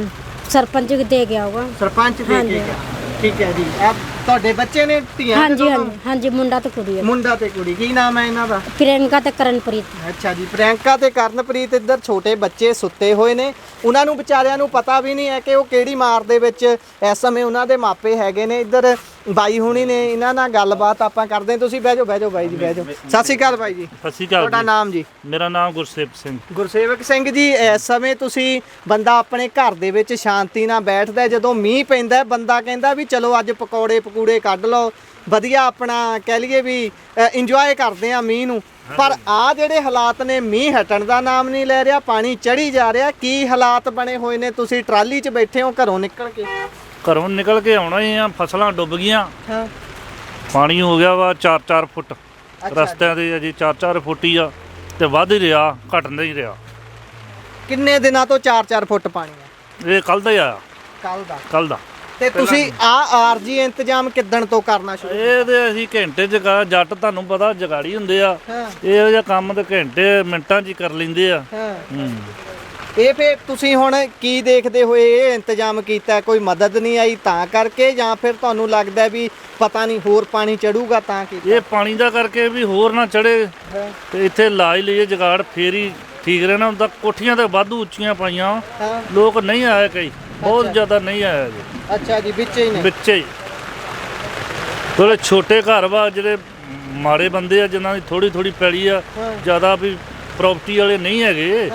ਸਰਪੰਚ ਦੇ ਗਿਆ ਹੋਗਾ। ਸਰਪੰਚ ਦੇ ਕੇ ਹਾਂਜੀ। ਗਿਆ। ਠੀਕ ਹੈ ਜੀ। ਆ ਤੁਹਾਡੇ ਬੱਚੇ ਨੇ? ਧੀਆਂ? ਹਾਂਜੀ ਨੇ ਹਾਂਜੀ ਦੋਨੋਂ? ਹਾਂਜੀ ਮੁੰਡਾ ਤੇ ਕੁੜੀ ਹੈ। ਮੁੰਡਾ ਤੇ ਕੁੜੀ। ਕੀ ਨਾਮ ਹੈ ਇਹਨਾਂ ਦਾ? ਪ੍ਰਿਯੰਕਾ ਤੇ ਕਰਨਪ੍ਰੀਤ। ਅੱਛਾ ਜੀ। ਪ੍ਰਿਯੰਕਾ ਤੇ ਕਰਨਪ੍ਰੀਤ। ਇੱਧਰ ਛੋਟੇ ਬੱਚੇ ਸੁੱਤੇ ਹੋਏ ਨੇ। ਉਹਨਾਂ ਨੂੰ ਵਿਚਾਰਿਆਂ ਨੂੰ ਪਤਾ ਵੀ ਨਹੀਂ ਹੈ ਕਿ ਉਹ ਕਿਹੜੀ ਮਾਰ ਦੇ ਵਿੱਚ ਇਸ ਸਮੇਂ ਉਹਨਾਂ ਦੇ ਮਾਪੇ ਹੈਗੇ ਨੇ। ਇੱਧਰ ਬਾਈ ਹੁਣੀ ਨੇ, ਇਹਨਾਂ ਨਾਲ ਗੱਲਬਾਤ ਆਪਾਂ ਕਰਦੇ ਹਾਂ। ਤੁਸੀਂ ਬਹਿ ਜਾਓ ਬਾਈ ਜੀ, ਬਹਿ ਜਾਓ। ਸਤਿ ਸ਼੍ਰੀ ਅਕਾਲ ਬਾਈ ਜੀ। ਸਤਿ ਸ਼੍ਰੀ ਅਕਾਲ ਤੁਹਾਡਾ ਜੀ। ਨਾਮ ਜੀ? ਮੇਰਾ ਨਾਮ ਗੁਰਸੇਵਕ ਸਿੰਘ। ਗੁਰਸੇਵਕ ਸਿੰਘ ਜੀ, ਇਸ ਸਮੇਂ ਤੁਸੀਂ ਬੰਦਾ ਆਪਣੇ ਘਰ ਦੇ ਵਿੱਚ ਸ਼ਾਂਤੀ ਨਾਲ ਬੈਠਦਾ, ਜਦੋਂ ਮੀਂਹ ਪੈਂਦਾ ਬੰਦਾ ਕਹਿੰਦਾ ਵੀ ਚਲੋ ਅੱਜ ਪਕੌੜੇ ਪਕੂੜੇ ਕੱਢ ਲਓ, ਵਧੀਆ ਆਪਣਾ ਕਹਿ ਲਈਏ ਵੀ ਇੰਜੋਏ ਕਰਦੇ ਆ ਮੀਂਹ ਨੂੰ। ਪਰ ਆ ਜਿਹੜੇ ਹਾਲਾਤ ਨੇ, ਮੀਂਹ ਹਟਣ ਦਾ ਨਾਮ ਨਹੀਂ ਲੈ ਰਿਹਾ, ਪਾਣੀ ਚੜੀ ਜਾ ਰਿਹਾ। ਕੀ ਹਾਲਾਤ ਬਣੇ ਹੋਏ ਨੇ? ਤੁਸੀਂ ਟਰਾਲੀ 'ਚ ਬੈਠੇ ਹੋ ਘਰੋਂ ਨਿਕਲ ਕੇ? ਘਰੋਂ ਨਿਕਲ ਕੇ ਆਉਣਾ ਹੀ ਆ, ਫਸਲਾਂ ਡੁੱਬ ਗਈਆਂ। ਹਾਂ। ਪਾਣੀ ਹੋ ਗਿਆ ਵਾ 4-4 ਫੁੱਟ ਅੱਛਾ ਰਸਤਿਆਂ ਦੇ ਅਜੇ 4-4 ਫੁੱਟ ਹੀ ਆ ਤੇ ਵੱਧ ਹੀ ਰਿਹਾ, ਘਟ ਨਹੀਂ ਰਿਹਾ। ਕਿੰਨੇ ਦਿਨਾਂ ਤੋਂ 4-4 ਫੁੱਟ ਪਾਣੀ ਹੈ? ਇਹ ਕੱਲ ਦਾ ਹੀ ਆਇਆ, ਕੱਲ ਦਾ। ਤੇ ਤੁਸੀਂ ਆਰਜੀ ਇੰਤਜ਼ਾਮ ਕਿੱਦਣ ਤੋਂ ਕਰਨਾ ਸ਼ੁਰੂ? ਇਹ ਤੇ ਅਸੀਂ ਘੰਟੇ ਜਗਾ, ਜੱਟ ਤੁਹਾਨੂੰ ਪਤਾ ਜਗਾੜੀ ਹੁੰਦੇ ਆ। ਹਾਂ। ਇਹੋ ਜਿਹਾ ਕੰਮ ਤੇ ਘੰਟੇ ਮਿੰਟਾਂ 'ਚ ਹੀ ਕਰ ਲੈਂਦੇ ਆ। ਹਾਂ। ਹੂੰ। ਇਹ ਫੇ ਤੁਸੀਂ ਹੁਣ ਕੀ ਦੇਖਦੇ ਹੋਏ ਇਹ ਇੰਤਜ਼ਾਮ ਕੀਤਾ? ਕੋਈ ਮਦਦ ਨਹੀਂ ਆਈ ਤਾਂ ਕਰਕੇ, ਜਾਂ ਫਿਰ ਤੁਹਾਨੂੰ ਲੱਗਦਾ ਵੀ ਪਤਾ ਨਹੀਂ ਹੋਰ ਪਾਣੀ ਚੜੂਗਾ ਤਾਂ ਕੀਤਾ? ਇਹ ਪਾਣੀ ਦਾ ਕਰਕੇ ਵੀ ਹੋਰ ਨਾ ਚੜੇ ਤੇ ਇੱਥੇ ਲਾ ਹੀ ਲਈਏ ਜਗਾੜ, ਫੇਰ ਹੀ ਠੀਕ ਰਹਿਣਾ ਹੁੰਦਾ। ਕੋਠੀਆਂ ਤੇ ਵਾਧੂ ਉੱਚੀਆਂ ਪਾਈਆਂ, ਹਾਂ। ਲੋਕ ਨਹੀਂ ਆਏ, ਕਈ ਬਹੁਤ ਜ਼ਿਆਦਾ ਨਹੀਂ ਆਇਆ ਜੀ। ਅੱਛਾ ਜੀ, ਵਿੱਚ ਹੀ ਨੇ? ਵਿੱਚੇ ਹੀ ਥੋੜੇ ਛੋਟੇ ਘਰ ਵਾ, ਜਿਹੜੇ ਮਾੜੇ ਬੰਦੇ ਆ ਜਿਨ੍ਹਾਂ ਦੀ ਥੋੜੀ ਪੈਲੀ ਆ, ਜ਼ਿਆਦਾ ਵੀ ਪ੍ਰਾਪਰਟੀ ਵਾਲੇ ਨਹੀਂ ਹੈਗੇ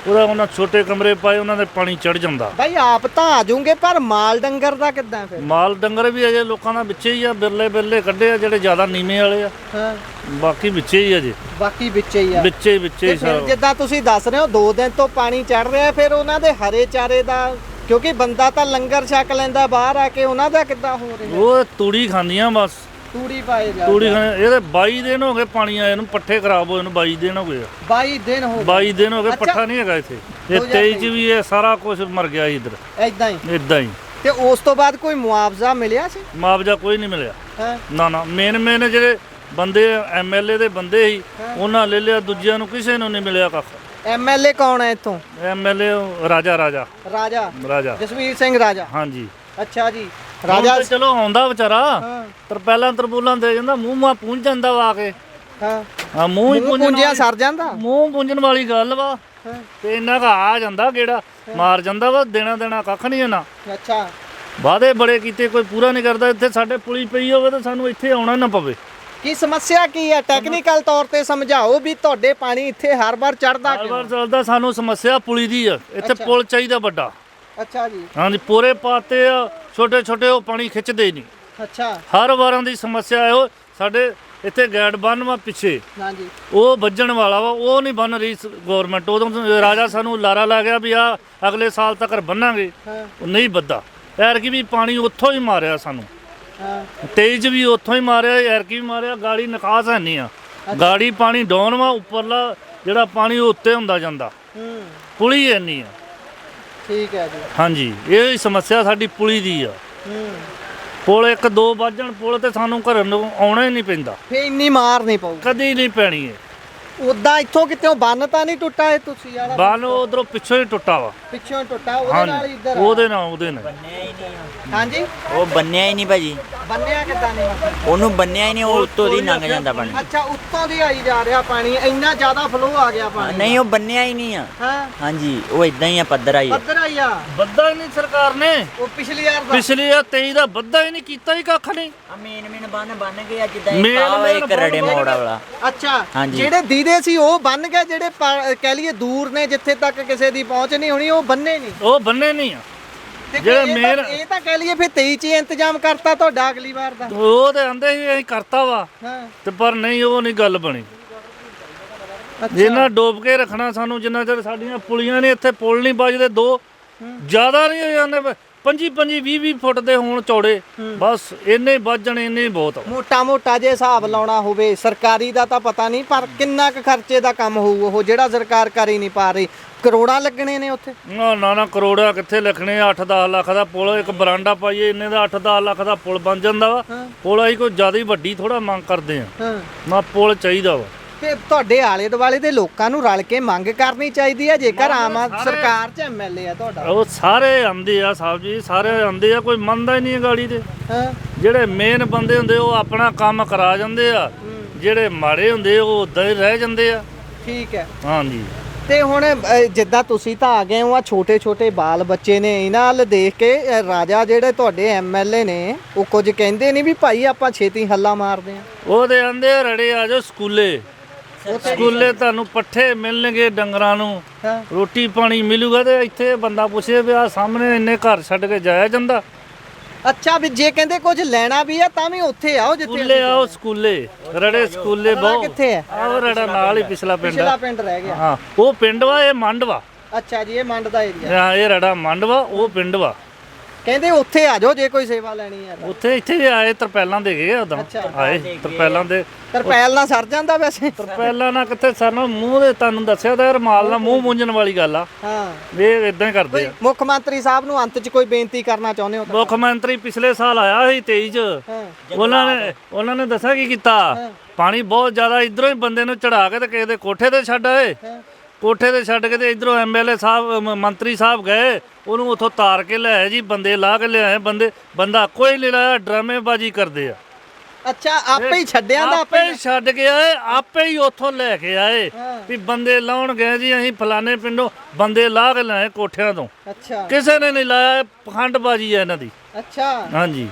ਉਹਦਾ ਉਹਨਾਂ ਛੋਟੇ ਕਮਰੇ ਪਾਏ ਉਹਨਾਂ ਦੇ ਪਾਣੀ ਚੜ ਜਾਂਦਾ। ਬਾਈ ਆਪ ਤਾਂ ਆ ਜਾਓਗੇ ਪਰ ਮਾਲ ਡੰਗਰ ਦਾ ਕਿੱਦਾਂ ਫਿਰ? ਮਾਲ ਡੰਗਰ ਵੀ ਅਜੇ ਲੋਕਾਂ ਦਾ ਵਿੱਚੇ ਹੀ ਆ, ਬਿਰਲੇ ਬਿਰਲੇ ਕੱਢੇ ਆ ਜਿਹੜੇ ਜ਼ਿਆਦਾ ਨੀਵੇਂ ਵਾਲੇ ਆ, ਹਾਂ ਬਾਕੀ ਵਿੱਚੇ ਹੀ ਅਜੇ ਬਾਕੀ ਵਿੱਚੇ ਹੀ ਆ। ਵਿੱਚੇ ਹੀ ਤੇ ਫਿਰ ਜਿੱਦਾਂ ਤੁਸੀਂ ਦੱਸ ਰਹੇ ਹੋ 2 ਦਿਨ ਤੋਂ ਪਾਣੀ ਚੜ ਰਿਹਾ, ਫਿਰ ਉਹਨਾਂ ਦੇ ਹਰੇ ਚਾਰੇ ਦਾ, ਕਿਉਂਕਿ ਬੰਦਾ ਤਾਂ ਲੰਗਰ ਛਕ ਲੈਂਦਾ ਬਾਹਰ ਆ ਕੇ, ਉਹਨਾਂ ਦਾ ਕਿੱਦਾਂ ਹੋ ਰਿਹਾ? ਉਹ ਤੂੜੀ ਖਾਂਦੀਆਂ ਬਸ, ਤੂੜੀ ਪਾਏ ਜਾ ਤੂੜੀ ਖਾਂਦੇ। ਇਹਦੇ 22 ਦਿਨ ਹੋ ਗਏ ਪਾਣੀ ਆਏ ਨੂੰ, ਪੱਠੇ ਖਰਾਬ ਹੋਏ ਨੂੰ 22 ਦਿਨ ਹੋ ਗਏ ਆ। 22 ਦਿਨ ਹੋ 22 ਦਿਨ ਹੋ ਗਏ, ਅੱਛਾ। ਪੱਠਾ ਨਹੀਂ ਹੈਗਾ ਇੱਥੇ। ਇਹ 23 ਚ ਵੀ ਇਹ ਸਾਰਾ ਕੁਝ ਮਰ ਗਿਆ ਇੱਧਰ ਐਦਾਂ ਹੀ। ਇਦਾਂ ਹੀ। ਤੇ ਉਸ ਤੋਂ ਬਾਅਦ ਕੋਈ ਮੁਆਵਜ਼ਾ ਮਿਲਿਆ ਸੀ? ਮੁਆਵਜ਼ਾ ਕੋਈ ਨਹੀਂ ਮਿਲਿਆ। ਹਾਂ ਨਾ ਮੇਨ ਜਿਹੜੇ ਬੰਦੇ ਐਮਐਲਏ ਦੇ ਬੰਦੇ ਸੀ ਉਹਨਾਂ ਲੈ ਲਿਆ, ਦੂਜਿਆਂ ਨੂੰ ਕਿਸੇ ਨੂੰ ਨਹੀਂ ਮਿਲਿਆ ਕੱਖ। ਐਮਐਲਏ ਕੌਣ ਹੈ ਇੱਥੋਂ? ਐਮਐਲਏ ਰਾਜਾ ਰਾਜਾ ਜਸਵੀਰ ਸਿੰਘ ਰਾਜਾ। ਹਾਂਜੀ। ਅੱਛਾ ਜੀ। ਰਾਜਾ ਰਾਜਾ ਚਲੋ ਆਉਂਦਾ ਵਿਚਾਰਾ, ਹਾਂ ਤਰਪੈਲਾਂ ਤਰਪੂਲਾਂ ਦੇ ਜਾਂਦਾ, ਮੂੰਹ ਮਾ ਪੂੰਝ ਜਾਂਦਾ ਵਾ ਆ ਕੇ। ਹਾਂ ਹਾਂ ਮੂੰਹ ਹੀ ਪੁੰਜਿਆ ਸਰ ਜਾਂਦਾ। ਮੂੰਹ ਪੂੰਝਣ ਵਾਲੀ ਗੱਲ ਵਾ। ਤੇ ਇੰਨਾ ਕਾ ਆ ਜਾਂਦਾ ਗੇੜਾ ਮਾਰ ਜਾਂਦਾ ਵਾ, ਦੇਣਾ ਕੱਖ ਨਹੀਂ ਇਹਨਾਂ। ਅੱਛਾ। ਵਾਅਦੇ ਬੜੇ ਕੀਤੇ, ਕੋਈ ਪੂਰਾ ਨਹੀਂ ਕਰਦਾ। ਇੱਥੇ ਸਾਡੇ ਪੁਲੀ ਪਈ ਹੋਵੇ ਤਾਂ ਸਾਨੂੰ ਇੱਥੇ ਆਉਣਾ ਨਾ ਪਵੇ। ਕੀ ਸਮੱਸਿਆ ਕੀ ਹੈ? ਟੈਕਨੀਕਲ ਤੌਰ ਤੇ ਸਮਝਾਓ ਵੀ ਤੁਹਾਡੇ ਪਾਣੀ ਇੱਥੇ ਹਰ ਵਾਰ ਚੜਦਾ ਹਰ ਵਾਰ ਚੱਲਦਾ। ਸਾਨੂੰ ਸਮੱਸਿਆ ਪੁਲੀ ਦੀ ਆ, ਇੱਥੇ ਪੁਲ ਚਾਹੀਦਾ ਵੱਡਾ। ਅੱਛਾ ਜੀ। ਹਾਂਜੀ ਪੂਰੇ ਪਾਤੇ ਆ, ਛੋਟੇ ਛੋਟੇ ਉਹ ਪਾਣੀ ਖਿੱਚਦੇ ਨਹੀਂ। ਅੱਛਾ। ਹਰ ਵਾਰਾਂ ਦੀ ਸਮੱਸਿਆ ਇਹੋ। ਸਾਡੇ ਇੱਥੇ ਗੈਟ ਬੰਨ ਵਾ ਪਿੱਛੇ, ਹਾਂਜੀ ਉਹ ਵੱਜਣ ਵਾਲਾ ਵਾ, ਉਹ ਨਹੀਂ ਬਣ ਰਹੀ ਗਵਰਨਮੈਂਟ। ਉਦੋਂ ਰਾਜਾ ਸਾਨੂੰ ਲਾਰਾ ਲਾ ਗਿਆ ਵੀ ਆ ਅਗਲੇ ਸਾਲ ਤੱਕ ਬੰਨਾਂਗੇ, ਉਹ ਨਹੀਂ ਵੱਧਾ। ਐਰਕੀ ਵੀ ਪਾਣੀ ਉੱਥੋਂ ਹੀ ਮਾਰਿਆ ਸਾਨੂੰ। ਹਾਂ 23 ਚ ਵੀ ਉੱਥੋਂ ਹੀ ਮਾਰਿਆ, ਐਰਕੀ ਵੀ ਮਾਰਿਆ। ਗਾੜੀ ਨਿਕਾਸ ਹੈ ਨਹੀਂ ਆ, ਗਾੜੀ ਪਾਣੀ ਡਾਉਨ ਵਾ, ਉੱਪਰਲਾ ਜਿਹੜਾ ਪਾਣੀ ਉਹ ਉੱਤੇ ਹੁੰਦਾ ਜਾਂਦਾ। ਪੁਲੀ ਇੰਨੀ ਆ। ਠੀਕ ਹੈ ਜੀ। ਹਾਂਜੀ ਇਹ ਹੀ ਸਮੱਸਿਆ ਸਾਡੀ ਪੁਲੀ ਦੀ ਆ। ਪੁਲ 1-2 ਵੱਜਣ ਪੁਲ ਤੇ ਸਾਨੂੰ ਘਰ ਨੂੰ ਆਉਣਾ ਹੀ ਨਹੀਂ ਪੈਂਦਾ। ਫੇ ਇੰਨੀ ਮਾਰ ਨਹੀਂ ਪਊ ਕਦੀ ਨਹੀਂ ਪੈਣੀ ਹੈ। ਉਦਾਂ ਇੱਥੋਂ ਕਿਤੇ ਬੰਨ ਤਾਂ ਨਹੀਂ ਟੁੱਟਾ ਇਹ ਤੁਸੀਂ ਵਾਲਾ? ਬੰਨ ਉਧਰੋਂ ਪਿੱਛੋਂ ਹੀ ਟੁੱਟਾ ਵਾ। ਪਿੱਛੋਂ ਟੁੱਟਾ, ਉਹਦੇ ਨਾਲ ਹੀ ਇੱਧਰ ਆ। ਉਹਦੇ ਨਾਲ ਹਾਂਜੀ ਉਹ ਬੰਨਿਆ ਹੀ ਨਹੀਂ ਭਾਜੀ, ਬੰਨਿਆ ਕਿੱਦਾਂ ਨਹੀਂ ਮਤਲਬ? ਉਹਨੂੰ ਬੰਨਿਆ ਹੀ ਨਹੀਂ, ਉਹ ਉੱਤੋਂ ਦੀ ਲੰਘ ਜਾਂਦਾ ਪਾਣੀ। ਅੱਛਾ ਉੱਤੋਂ ਦੀ ਆਈ ਜਾ ਰਿਹਾ ਪਾਣੀ, ਇੰਨਾ ਜ਼ਿਆਦਾ ਫਲੋ ਆ ਗਿਆ ਪਾਣੀ। ਨਹੀਂ ਉਹ ਬੰਨਿਆ ਹੀ ਨਹੀਂ ਆ। ਹਾਂ ਹਾਂਜੀ ਉਹ ਇਦਾਂ ਹੀ ਆ, ਪੱਧਰ ਆਈ ਆ। ਪੱਧਰ ਆਈ ਆ। ਬੱਦਾ ਹੀ ਨਹੀਂ ਸਰਕਾਰ ਨੇ। ਉਹ ਪਿਛਲੀ ਵਾਰ ਦਾ ਪਿਛਲੇ 23 ਦਾ ਬੱਦਾ ਹੀ ਨਹੀਂ ਕੀਤਾ ਹੀ ਕੱਖ ਨਹੀਂ। ਮੇਨ ਬੰਨ ਗਏ ਆ, ਜਿੱਦਾਂ ਮੇਨ ਇੱਕ ਰੜੇ ਮੋੜ ਵਾਲਾ। ਅੱਛਾ ਹਾਂਜੀ। ਜਿਹੜੇ ਦੀਦੇ ਸੀ ਉਹ ਬੰਨ ਗਏ, ਜਿਹੜੇ ਕਹਿ ਲਈਏ ਦੂਰ ਨੇ ਜਿੱਥੇ ਤੱਕ ਕਿਸੇ ਦੀ ਪਹੁੰਚ ਨਹੀਂ ਹੋਣੀ, ਉਹ ਬੰਨੇ ਨਹੀਂ। ਉਹ ਬੰਨੇ ਨਹੀਂ ਆ। ਤੇ ਜਿਹੜੇ ਇਹ ਤਾਂ ਕਹਿ ਲਈਏ ਫਿਰ 23 ਚ ਹੀ ਇੰਤਜ਼ਾਮ ਕਰਤਾ ਤੁਹਾਡਾ ਅਗਲੀ ਵਾਰ ਦਾ। ਉਹ ਤੇ ਆਂਦੇ ਸੀ ਅਸੀਂ ਕਰਤਾ ਵਾ, ਹਾਂ ਤੇ ਪਰ ਨਹੀਂ, ਉਹ ਨਹੀਂ ਗੱਲ ਬਣੀ। ਜਿੰਨਾ ਡੋਬ ਕੇ ਰੱਖਣਾ ਸਾਨੂੰ, ਜਿੰਨਾ ਚਿਰ ਸਾਡੀਆਂ ਪੁਲੀਆਂ ਨੇ ਇੱਥੇ ਪੁਲ ਨਹੀਂ ਵੱਜਦੇ, 2 ਜ਼ਿਆਦਾ ਨਹੀਂ ਹੋ ਜਾਂਦੇ 25 20 ਫੁੱਟ ਦੇ ਹੋਣ ਚੌੜੇ, ਬਸ ਇੰਨੇ ਵੱਜਣ ਇੰਨੇ ਹੀ ਬਹੁਤ ਆ। ਮੋਟਾ ਜੇ ਹਿਸਾਬ ਲਾਉਣਾ ਹੋਵੇ ਸਰਕਾਰੀ ਦਾ ਤਾਂ ਪਤਾ ਨਹੀਂ, ਪਰ ਕਿੰਨਾ ਕੁ ਖਰਚੇ ਦਾ ਕੰਮ ਹੋਊ ਉਹ ਜਿਹੜਾ ਸਰਕਾਰ ਕਰ ਹੀ ਨਹੀਂ ਪਾ ਰਹੀ? ਕਰੋੜਾਂ ਲੱਗਣੇ ਨੇ ਉੱਥੇ। ਨਾ ਕਰੋੜਾ ਕਿੱਥੇ ਲਿਖਣੇ? 8-10 ਲੱਖ ਦਾ ਪੁਲ, ਇੱਕ ਬਰਾਂਡਾ ਪਾਈਏ ਇੰਨੇ ਦਾ 8-10 ਲੱਖ ਦਾ ਪੁਲ ਬਣ ਜਾਂਦਾ ਵਾ। ਪੁਲ ਅਸੀਂ ਕੋਈ ਜ਼ਿਆਦਾ ਹੀ ਵੱਡੀ ਥੋੜਾ ਮੰਗ ਕਰਦੇ ਆ ਨਾ, ਪੁਲ ਚਾਹੀਦਾ ਵਾ। ਤੇ ਤੁਹਾਡੇ ਆਲੇ ਦੁਆਲੇ ਦੇ ਲੋਕਾਂ ਨੂੰ ਰਲ ਕੇ ਮੰਗ ਕਰਨੀ ਚਾਹੀਦੀ ਹੈ, ਜੇਕਰ ਆਮ ਸਰਕਾਰ 'ਚ ਐਮਐਲਏ ਆ ਤੁਹਾਡਾ। ਉਹ ਸਾਰੇ ਆਉਂਦੇ ਆ ਸਾਹਿਬ ਜੀ, ਸਾਰੇ ਆਉਂਦੇ ਆ, ਕੋਈ ਮੰਨਦਾ ਹੀ ਨਹੀਂ ਹੈ ਗਾੜੀ ਦੇ। ਜਿਹੜੇ ਮੇਨ ਬੰਦੇ ਹੁੰਦੇ ਉਹ ਆਪਣਾ ਕੰਮ ਕਰਾ ਜਾਂਦੇ ਆ, ਜਿਹੜੇ ਮਾੜੇ ਹੁੰਦੇ ਉਹ ਉਦਾਂ ਹੀ ਰਹਿ ਜਾਂਦੇ ਆ। ਠੀਕ ਹੈ। ਹਾਂਜੀ। ਤੇ ਹੁਣ ਜਿੱਦਾਂ ਤੁਸੀਂ ਤਾਂ ਆ ਗਏ ਹੋ, ਆ ਛੋਟੇ ਛੋਟੇ ਬਾਲ ਬੱਚੇ ਨੇ, ਇਹਨਾਂ ਵੱਲ ਦੇਖ ਕੇ ਰਾਜਾ ਜਿਹੜੇ ਤੁਹਾਡੇ ਐਮਐਲਏ ਨੇ ਉਹ ਕੁਝ ਕਹਿੰਦੇ ਨਹੀਂ ਵੀ ਭਾਈ ਆਪਾਂ ਛੇਤੀ ਹੱਲਾ ਮਾਰਦੇ ਆ? ਉਹ ਤੇ ਆਂਦੇ ਆ ਰੜੇ ਆ ਜਾਓ ਸਕੂਲੇ ਤੁਹਾਨੂੰ ਪੱਠੇ ਮਿਲਣਗੇ ਡੰਗਰਾਂ ਨੂੰ, ਰੋਟੀ ਪਾਣੀ ਮਿਲੂਗਾ। ਤੇ ਇੱਥੇ ਬੰਦਾ ਪੁੱਛੇ ਵੀ ਆ ਸਾਹਮਣੇ ਇੰਨੇ ਘਰ ਛੱਡ ਕੇ ਜਾਇਆ ਜਾਂਦਾ? ਅੱਛਾ ਵੀ ਜੇ ਕਹਿੰਦੇ ਕੁਝ ਲੈਣਾ ਵੀ ਆ ਤਾਂ ਵੀ ਉੱਥੇ ਆਓ ਜਿੱਥੇ ਸਕੂਲੇ ਆਓ, ਸਕੂਲੇ ਰੜੇ ਸਕੂਲੇ ਬਹੁ। ਕਿੱਥੇ ਹੈ? ਆਹ ਰੜਾ ਨਾਲ ਹੀ ਪਿਛਲਾ ਪਿੰਡ ਆ। ਪਿੰਡ ਰਹਿ ਗਿਆ। ਹਾਂ ਉਹ ਪਿੰਡ ਵਾ, ਇਹ ਮੰਡ ਵਾ। ਅੱਛਾ ਜੀ ਇਹ ਮੰਡ ਦਾ ਏਰੀਆ। ਹਾਂ ਇਹ ਰੜਾ ਮੰਡ ਵਾ, ਉਹ ਪਿੰਡ ਵਾ। ਕਹਿੰਦੇ ਉੱਥੇ ਆ ਜਾਓ ਜੇ ਕੋਈ ਸੇਵਾ ਲੈਣੀ ਹੈ। ਉੱਥੇ ਇੱਥੇ ਵੀ ਆਏ, ਤਰਪੈਲਾਂ ਦੇ ਗਏ ਉਦੋਂ ਆਏ, ਤਰਪੈਲਾਂ ਦੇ। ਤਰਪੈਲ ਨਾਲ ਸਰ ਜਾਂਦਾ ਵੈਸੇ? ਤਰਪੈਲਾਂ ਨਾਲ ਕਿੱਥੇ ਸਰਨਾ, ਮੂੰਹ ਦੇ ਤੁਹਾਨੂੰ ਦੱਸਿਆ ਤਾਂ ਰਮਾਲ ਨਾਲ ਮੂੰਹ ਮੁੰਝਣ ਵਾਲੀ ਗੱਲ ਆ। ਹਾਂ ਇਹ ਇਦਾਂ ਹੀ ਕਰਦੇ ਆ। ਮੁੱਖ ਮੰਤਰੀ ਸਾਹਿਬ ਨੂੰ ਅੰਤ 'ਚ ਕੋਈ ਬੇਨਤੀ ਕਰਨਾ ਚਾਹੁੰਦੇ ਹੋ? ਮੁੱਖ ਮੰਤਰੀ ਪਿਛਲੇ ਸਾਲ ਆਇਆ ਸੀ 23 ਚ, ਉਹਨਾਂ ਨੇ ਦੱਸਿਆ ਕੀ ਕੀਤਾ। ਪਾਣੀ ਬਹੁਤ ਜ਼ਿਆਦਾ, ਇਧਰੋਂ ਹੀ ਬੰਦੇ ਨੂੰ ਚੜਾ ਕੇ ਤੇ ਕਿਸੇ ਦੇ ਕੋਠੇ ਤੇ ਛੱਡ ਆਏ। ਕੋਠੇ ਤੇ ਛੱਡ ਕੇ ਤੇ ਇਧਰੋਂ ਐਮਐਲਏ ਸਾਹਿਬ ਮੰਤਰੀ ਸਾਹਿਬ ਗਏ, ਉਹਨੂੰ ਉੱਥੋਂ ਤਾਰ ਕੇ ਲਿਆਏ ਜੀ, ਬੰਦੇ ਲਾ ਕੇ ਲਿਆਏ। ਬੰਦਾ ਕੋਈ ਨਹੀਂ ਲਾਇਆ, ਡਰਾਮੇਬਾਜ਼ੀ ਕਰਦੇ ਆ। ਅੱਛਾ ਆਪੇ ਹੀ ਛੱਡਿਆਂ ਦਾ? ਆਪੇ ਹੀ ਛੱਡ ਕੇ ਆਏ, ਆਪੇ ਹੀ ਉੱਥੋਂ ਲੈ ਕੇ ਆਏ ਵੀ ਬੰਦੇ ਲਾਉਣ ਗਏ ਜੀ ਅਸੀਂ ਫਲਾਣੇ ਪਿੰਡੋਂ ਬੰਦੇ ਲਾ ਕੇ ਲਿਆਏ ਕੋਠਿਆਂ ਤੋਂ। ਅੱਛਾ ਕਿਸੇ ਨੇ ਨਹੀਂ ਲਾਇਆ, ਪਖੰਡਬਾਜ਼ੀ ਹੈ ਇਹਨਾਂ ਦੀ। ਅੱਛਾ ਹਾਂਜੀ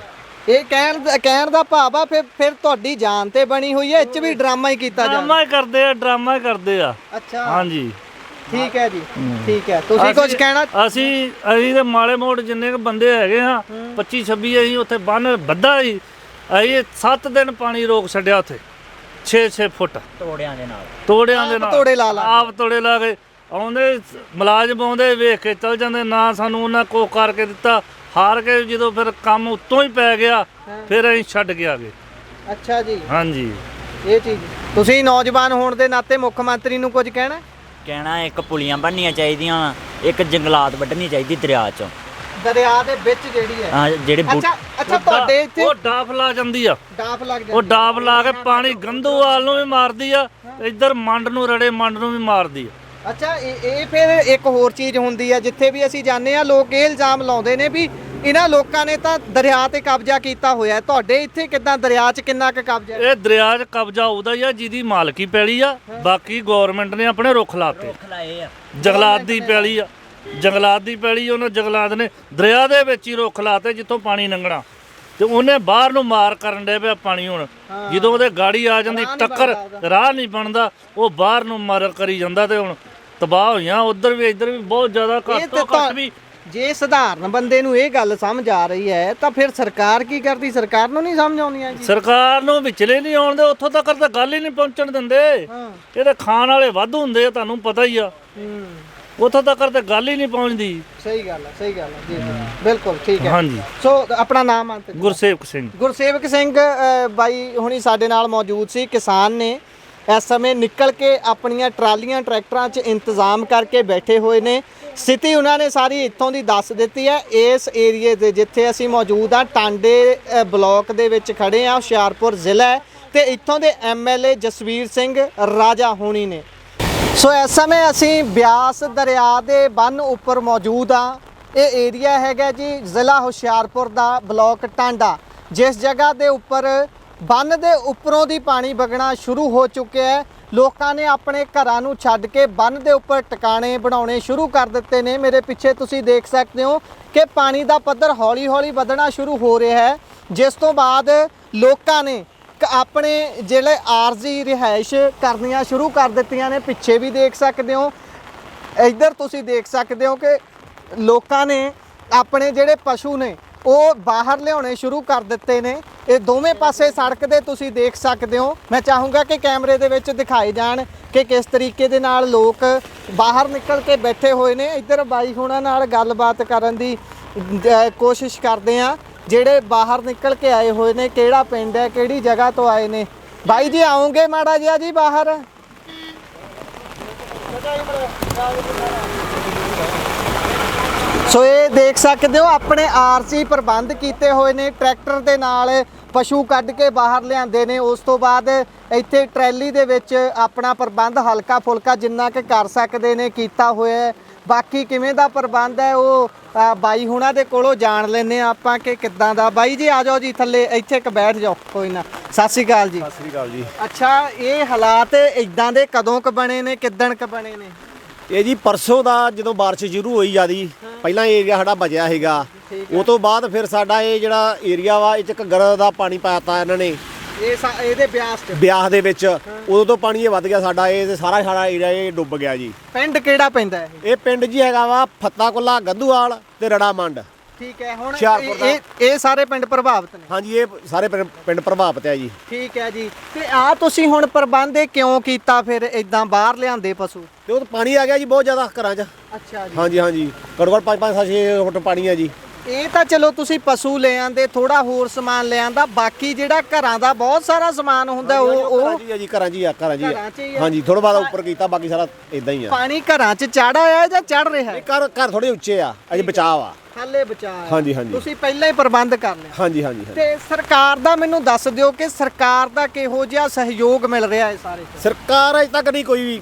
ਇਹ ਕਹਿਣ ਦਾ ਭਾਵ ਆ ਫਿਰ ਤੁਹਾਡੀ ਜਾਨ ਤੇ ਬਣੀ ਹੋਈ ਹੈ, ਇਹ 'ਚ ਵੀ ਡਰਾਮਾ ਹੀ ਕੀਤਾ ਜਾ ਡਰਾਮਾ ਹੀ ਕਰਦੇ ਆ ਅੱਛਾ ਹਾਂਜੀ ਠੀਕ ਹੈ ਜੀ ਠੀਕ ਹੈ। ਤੁਸੀਂ ਕੁਝ ਕਹਿਣਾ? ਅਸੀਂ ਤੇ ਮਾਲੇ ਮੋੜ ਜਿੰਨੇ ਕੁ ਬੰਦੇ ਹੈਗੇ ਆ 25 26 ਅਸੀਂ ਉੱਥੇ ਬੰਨ ਬੱਧਾ ਸੀ, ਅਸੀਂ 7 ਦਿਨ ਪਾਣੀ ਰੋਕ ਛੱਡਿਆ ਉੱਥੇ 6 ਫੁੱਟ ਤੋੜਿਆਂ ਦੇ ਨਾਲ ਤੋੜੇ ਲਾ ਲਾ ਆਪ ਤੋੜੇ ਲਾ ਕੇ ਆਉਂਦੇ ਮੁਲਾਜ਼ਮ ਆਉਂਦੇ ਵੇਖ ਕੇ ਚਲ ਜਾਂਦੇ, ਨਾ ਸਾਨੂੰ ਉਹਨਾਂ ਕੋ ਕਰਕੇ ਦਿੱਤਾ। ਹਾਰ ਕੇ ਜਦੋਂ ਫਿਰ ਕੰਮ ਉੱਤੋਂ ਹੀ ਪੈ ਗਿਆ ਫਿਰ ਅਸੀਂ ਛੱਡ ਕੇ ਆ ਗਏ। ਅੱਛਾ ਜੀ ਹਾਂਜੀ ਇਹ ਚੀਜ਼ ਤੁਸੀਂ ਨੌਜਵਾਨ ਹੋਣ ਦੇ ਨਾਤੇ ਮੁੱਖ ਮੰਤਰੀ ਨੂੰ ਕੁਝ ਕਹਿਣਾ ਇੱਕ ਪੁਲੀਆਂ ਬਣਨੀਆਂ ਚਾਹੀਦੀਆਂ, ਇੱਕ ਜੰਗਲਾਤ ਵੱਢਣੀ ਚਾਹੀਦੀ ਦਰਿਆ ਚੋਂ, ਦਰਿਆ ਦੇ ਵਿੱਚ ਜਿਹੜੀ ਹੈ ਹਾਂ ਜਿਹੜੇ ਅੱਛਾ ਤੁਹਾਡੇ ਇੱਥੇ ਉਹ ਡਾਫ ਲਾ ਜਾਂਦੀ ਆ, ਡਾਫ ਲੱਗ ਉਹ ਜਾਂਦਾ ਡਾਫ ਲਾ ਕੇ ਪਾਣੀ ਗੰਧੂਵਾਲ ਨੂੰ ਵੀ ਮਾਰਦੀ ਆ, ਇੱਧਰ ਮੰਡ ਨੂੰ ਰੜੇ ਮੰਡ ਨੂੰ ਵੀ ਮਾਰਦੀ ਆ। ਅੱਛਾ ਇਹ ਫਿਰ ਇੱਕ ਹੋਰ ਚੀਜ਼ ਹੁੰਦੀ ਆ, ਜਿੱਥੇ ਵੀ ਅਸੀਂ ਜਾਂਦੇ ਆ ਲੋਕ ਇਹ ਇਲਜ਼ਾਮ ਲਾਉਂਦੇ ਨੇ ਵੀ ਇਹਨਾਂ ਲੋਕਾਂ ਨੇ ਤਾਂ ਦਰਿਆ ਤੇ ਕਬਜ਼ਾ ਕੀਤਾ ਹੋਇਆ। ਤੁਹਾਡੇ ਇੱਥੇ ਕਿੱਦਾਂ ਦਰਿਆ 'ਚ ਕਿੰਨਾ ਕੁ ਕਬਜ਼ਾ? ਇਹ ਦਰਿਆ 'ਚ ਕਬਜ਼ਾ ਉਹਦਾ ਹੀ ਆ ਜਿਹਦੀ ਮਾਲਕੀ ਪੈਲੀ ਆ, ਬਾਕੀ ਗਵਰਨਮੈਂਟ ਨੇ ਆਪਣੇ ਰੁੱਖ ਲਾਤੇ। ਲਾਏ ਆ ਜੰਗਲਾਤ ਦੀ ਪੈਲੀ ਆ, ਜੰਗਲਾਤ ਦੀ ਪੈਲੀ ਉਹਨਾਂ ਜੰਗਲਾਤ ਨੇ ਦਰਿਆ ਦੇ ਵਿੱਚ ਹੀ ਰੁੱਖ ਲਾਤੇ ਜਿੱਥੋਂ ਪਾਣੀ ਲੰਘਣਾ, ਤੇ ਉਹਨੇ ਬਾਹਰ ਨੂੰ ਮਾਰ ਕਰਨ ਦੇ ਪਿਆ ਪਾਣੀ। ਹੁਣ ਜਦੋਂ ਉਹਦੇ ਗਾੜੀ ਆ ਜਾਂਦੀ ਟੱਕਰ, ਰਾਹ ਨਹੀਂ ਬਣਦਾ, ਉਹ ਬਾਹਰ ਨੂੰ ਮਾਰ ਕਰੀ ਜਾਂਦਾ ਤੇ ਹੁਣ ਤਬਾਹ ਹੋਈਆਂ। ਉਧਰ ਵੀ ਇੱਧਰ ਵੀ ਬਹੁਤ ਜ਼ਿਆਦਾ ਘੱਟ ਤੋਂ ਘੱਟ ਵੀ। ਜੇ ਸਧਾਰਨ ਬੰਦੇ ਨੂੰ ਇਹ ਗੱਲ ਸਮਝ ਆ ਰਹੀ ਹੈ ਤਾਂ ਫਿਰ ਸਰਕਾਰ ਕੀ ਕਰਦੀ? ਸਰਕਾਰ ਨੂੰ ਨਹੀਂ ਸਮਝ ਆਉਂਦੀਆਂ ਜੀ। ਸਰਕਾਰ ਨੂੰ ਵਿਚਲੇ ਨਹੀਂ ਆਉਣ ਦੇ, ਉੱਥੋਂ ਤੱਕ ਤਾਂ ਗੱਲ ਹੀ ਨਹੀਂ ਪਹੁੰਚਣ ਦਿੰਦੇ। ਇਹ ਤਾਂ ਖਾਣ ਵਾਲੇ ਵਾਧੂ ਹੁੰਦੇ ਆ, ਤੁਹਾਨੂੰ ਪਤਾ ਹੀ ਆ। ਉੱਥੋਂ ਤੱਕ ਤਾਂ ਗੱਲ ਹੀ ਨਹੀਂ ਪਹੁੰਚਦੀ। ਸਹੀ ਗੱਲ ਹੈ ਜੀ ਬਿਲਕੁਲ ਠੀਕ ਹੈ। ਹਾਂਜੀ ਸੋ ਆਪਣਾ ਨਾਮ ਆ? ਗੁਰਸੇਵਕ ਸਿੰਘ ਬਾਈ ਹੁਣੀ ਸਾਡੇ ਨਾਲ ਮੌਜੂਦ ਸੀ। ਕਿਸਾਨ ਨੇ ਇਸ ਸਮੇਂ ਨਿਕਲ ਕੇ ਆਪਣੀਆਂ ਟਰਾਲੀਆਂ ਟਰੈਕਟਰਾਂ 'ਚ ਇੰਤਜ਼ਾਮ ਕਰਕੇ ਬੈਠੇ ਹੋਏ ਨੇ। ਸਥਿਤੀ ਉਹਨਾਂ ਨੇ ਸਾਰੀ ਇੱਥੋਂ ਦੀ ਦੱਸ ਦਿੱਤੀ ਹੈ। ਇਸ ਏਰੀਏ ਦੇ ਜਿੱਥੇ ਅਸੀਂ ਮੌਜੂਦ ਆ ਟਾਂਡੇ ਬਲਾਕ ਦੇ ਵਿੱਚ ਖੜੇ ਆ, ਹੁਸ਼ਿਆਰਪੁਰ ਜ਼ਿਲ੍ਹਾ ਹੈ, ਤੇ ਇੱਥੋਂ ਦੇ ਐਮਐਲਏ ਜਸਵੀਰ ਸਿੰਘ ਰਾਜਾ ਹੋਣੀ ਨੇ। ਸੋ ਇਸ ਸਮੇਂ ਅਸੀਂ ਬਿਆਸ ਦਰਿਆ ਦੇ ਬੰਨ ਉੱਪਰ ਮੌਜੂਦ ਆ। ਇਹ ਏਰੀਆ ਹੈਗਾ ਜੀ ਜ਼ਿਲ੍ਹਾ ਹੁਸ਼ਿਆਰਪੁਰ ਦਾ, ਬਲਾਕ ਟਾਂਡਾ, ਜਿਸ ਜਗ੍ਹਾ ਦੇ ਉੱਪਰ ਬੰਨ ਦੇ ਉੱਪਰੋਂ ਦੀ ਪਾਣੀ ਵਗਣਾ ਸ਼ੁਰੂ ਹੋ ਚੁੱਕਿਆ ਹੈ। ਲੋਕਾਂ ਨੇ ਆਪਣੇ ਘਰਾਂ ਨੂੰ ਛੱਡ ਕੇ ਬੰਨ ਦੇ ਉੱਪਰ ਟਿਕਾਣੇ ਬਣਾਉਣੇ ਸ਼ੁਰੂ ਕਰ ਦਿੱਤੇ ਨੇ। ਮੇਰੇ ਪਿੱਛੇ ਤੁਸੀਂ ਦੇਖ ਸਕਦੇ ਹੋ ਕਿ ਪਾਣੀ ਦਾ ਪੱਧਰ ਹੌਲੀ-ਹੌਲੀ ਵਧਣਾ ਸ਼ੁਰੂ ਹੋ ਰਿਹਾ ਹੈ, ਜਿਸ ਤੋਂ ਬਾਅਦ ਲੋਕਾਂ ਨੇ ਆਪਣੇ ਜਿਹੜੇ ਆਰਜ਼ੀ ਰਿਹਾਇਸ਼ ਕਰਨੀਆਂ ਸ਼ੁਰੂ ਕਰ ਦਿੱਤੀਆਂ ਨੇ। ਪਿੱਛੇ ਵੀ ਦੇਖ ਸਕਦੇ ਹੋ, ਇੱਧਰ ਤੁਸੀਂ ਦੇਖ ਸਕਦੇ ਹੋ ਕਿ ਲੋਕਾਂ ਨੇ ਆਪਣੇ ਜਿਹੜੇ ਪਸ਼ੂ ਨੇ ਉਹ ਬਾਹਰ ਲਿਆਉਣੇ ਸ਼ੁਰੂ ਕਰ ਦਿੱਤੇ ਨੇ। ਇਹ ਦੋਵੇਂ ਪਾਸੇ ਸੜਕ ਦੇ ਤੁਸੀਂ ਦੇਖ ਸਕਦੇ ਹੋ। ਮੈਂ ਚਾਹੂੰਗਾ ਕਿ ਕੈਮਰੇ ਦੇ ਵਿੱਚ ਦਿਖਾਏ ਜਾਣ ਕਿ ਕਿਸ ਤਰੀਕੇ ਦੇ ਨਾਲ ਲੋਕ ਬਾਹਰ ਨਿਕਲ ਕੇ ਬੈਠੇ ਹੋਏ ਨੇ। ਇੱਧਰ ਬਾਈ ਹੁਣਾਂ ਨਾਲ ਗੱਲਬਾਤ ਕਰਨ ਦੀ ਕੋਸ਼ਿਸ਼ ਕਰਦੇ ਆ, ਜਿਹੜੇ ਬਾਹਰ ਨਿਕਲ ਕੇ ਆਏ ਹੋਏ ਨੇ। ਕਿਹੜਾ ਪਿੰਡ ਹੈ, ਕਿਹੜੀ ਜਗ੍ਹਾ ਤੋਂ ਆਏ ਨੇ? ਬਾਈ ਜੀ ਆਉਂਗੇ ਮਾੜਾ ਜਿਹਾ ਜੀ ਬਾਹਰ। ਸੋ ਇਹ ਦੇਖ ਸਕਦੇ ਹੋ ਆਪਣੇ ਆਰਸੀ ਪ੍ਰਬੰਧ ਕੀਤੇ ਹੋਏ ਨੇ। ਟਰੈਕਟਰ ਦੇ ਨਾਲ ਪਸ਼ੂ ਕੱਢ ਕੇ ਬਾਹਰ ਲਿਆਂਦੇ ਨੇ। ਉਸ ਤੋਂ ਬਾਅਦ ਇੱਥੇ ਟਰੈਲੀ ਦੇ ਵਿੱਚ ਆਪਣਾ ਪ੍ਰਬੰਧ ਹਲਕਾ ਫੁਲਕਾ ਜਿੰਨਾ ਕਿ ਕਰ ਸਕਦੇ ਨੇ ਕੀਤਾ ਹੋਇਆ। ਬਾਕੀ ਕਿਵੇਂ ਦਾ ਪ੍ਰਬੰਧ ਹੈ ਉਹ ਬਾਈ ਹੁਣਾਂ ਦੇ ਕੋਲੋਂ ਜਾਣ ਲੈਂਦੇ ਆ ਆਪਾਂ ਕਿ ਕਿੱਦਾਂ ਦਾ। ਬਾਈ ਜੀ ਆ ਜਾਓ ਜੀ ਥੱਲੇ, ਇੱਥੇ ਇੱਕ ਬੈਠ ਜਾਓ, ਕੋਈ ਨਾ। ਸਤਿ ਸ਼੍ਰੀ ਅਕਾਲ ਜੀ। ਸਤਿ ਸ੍ਰੀ ਅਕਾਲ ਜੀ। ਅੱਛਾ ਇਹ ਹਾਲਾਤ ਇਦਾਂ ਦੇ ਕਦੋਂ ਕ ਬਣੇ ਨੇ, ਕਿੱਦਣ ਕ ਬਣੇ ਨੇ? ਇਹ ਜੀ ਪਰਸੋਂ ਦਾ ਜਦੋਂ ਬਾਰਿਸ਼ ਸ਼ੁਰੂ ਹੋਈ ਜਿਆਦੀ, ਪਹਿਲਾਂ ਏਰੀਆ ਸਾਡਾ ਬਚਿਆ ਹੈਗਾ। ਉਹ ਤੋਂ ਬਾਅਦ ਫਿਰ ਸਾਡਾ ਇਹ ਜਿਹੜਾ ਏਰੀਆ ਵਾ ਇਹ ਚ ਘੱਗਰ ਦਾ ਪਾਣੀ ਪਾਤਾ ਇਹਨਾਂ ਨੇ ਇਹਦੇ ਬਿਆਸ ਦੇ ਵਿੱਚ। ਉਦੋਂ ਤੋਂ ਪਾਣੀ ਇਹ ਵੱਧ ਗਿਆ ਸਾਡਾ, ਇਹ ਤੇ ਸਾਡਾ ਏਰੀਆ ਇਹ ਡੁੱਬ ਗਿਆ ਜੀ। ਪਿੰਡ ਕਿਹੜਾ ਪੈਂਦਾ ਹੈ? ਇਹ ਪਿੰਡ ਜੀ ਹੈਗਾ ਵਾ ਫੱਤਾਕੁੱਲਾ, ਗੰਧੂਵਾਲ ਤੇ ਰੜਾ ਮੰਡ। ਠੀਕ ਹੈ। ਹੁਣ ਹੁਸ਼ਿਆਰਪੁਰ ਦਾ। ਇਹ ਸਾਰੇ ਪਿੰਡ ਪ੍ਰਭਾਵਿਤ ਨੇ? ਹਾਂਜੀ ਇਹ ਸਾਰੇ ਪਿੰਡ ਪ੍ਰਭਾਵਿਤ ਹੈ ਜੀ। ਠੀਕ ਹੈ ਜੀ। ਤੇ ਆ ਤੁਸੀਂ ਹੁਣ ਪ੍ਰਬੰਧ ਕਿਉਂ ਕੀਤਾ ਫਿਰ ਇਦਾਂ ਬਾਹਰ ਲਿਆਂਦੇ ਪਸ਼ੂ? ਤੇ ਉਹ ਪਾਣੀ ਆ ਗਿਆ ਜੀ ਬਹੁਤ ਜ਼ਿਆਦਾ ਘਰਾਂ 'ਚ। ਅੱਛਾ ਜੀ। ਹਾਂਜੀ ਹਾਂਜੀ ਘੱਟੋ ਘੱਟ 5-6 ਫੁੱਟ ਪਾਣੀ ਹੈ ਜੀ। ਇਹ ਤਾਂ ਚਲੋ ਤੁਸੀਂ ਪਸ਼ੂ ਲੈ ਆਂਦੇ, ਥੋੜਾ ਹੋਰ ਸਮਾਨ ਲੈ ਆਂਦਾ, ਬਾਕੀ ਜਿਹੜਾ ਘਰਾਂ ਦਾ ਬਹੁਤ ਸਾਰਾ ਸਮਾਨ ਹੁੰਦਾ ਉਹ ਜੀ ਘਰਾਂ 'ਚ ਹੀ ਆ। ਘਰਾਂ 'ਚ ਹੀ ਆ। ਹਾਂਜੀ ਥੋੜਾ ਬਾਅਦ ਉੱਪਰ ਕੀਤਾ, ਬਾਕੀ ਸਾਰਾ ਇਦਾਂ ਹੀ ਆ। ਪਾਣੀ ਘਰਾਂ 'ਚ ਚੜ ਆਇਆ ਜਾਂ ਚੜ ਰਿਹਾ ਹੈ? ਘਰ ਥੋੜੇ ਉੱਚੇ ਆ, ਅਜੇ ਬਚਾਅ ਆ। ਹਾਲੇ ਬਚਾਅ। ਹਾਂਜੀ ਹਾਂਜੀ ਤੁਸੀਂ ਪਹਿਲਾਂ ਹੀ ਪ੍ਰਬੰਧ ਕਰ ਲਿਆ? ਹਾਂਜੀ ਹਾਂਜੀ। ਤੇ ਸਰਕਾਰ ਦਾ ਮੈਨੂੰ ਦੱਸ ਦਿਓ ਕਿ ਸਰਕਾਰ ਦਾ ਕਿਹੋ ਜਿਹਾ ਸਹਿਯੋਗ ਮਿਲ ਰਿਹਾ ਹੈ ਸਾਰੇ? ਸਰਕਾਰ ਅਜੇ ਤੱਕ ਨਹੀਂ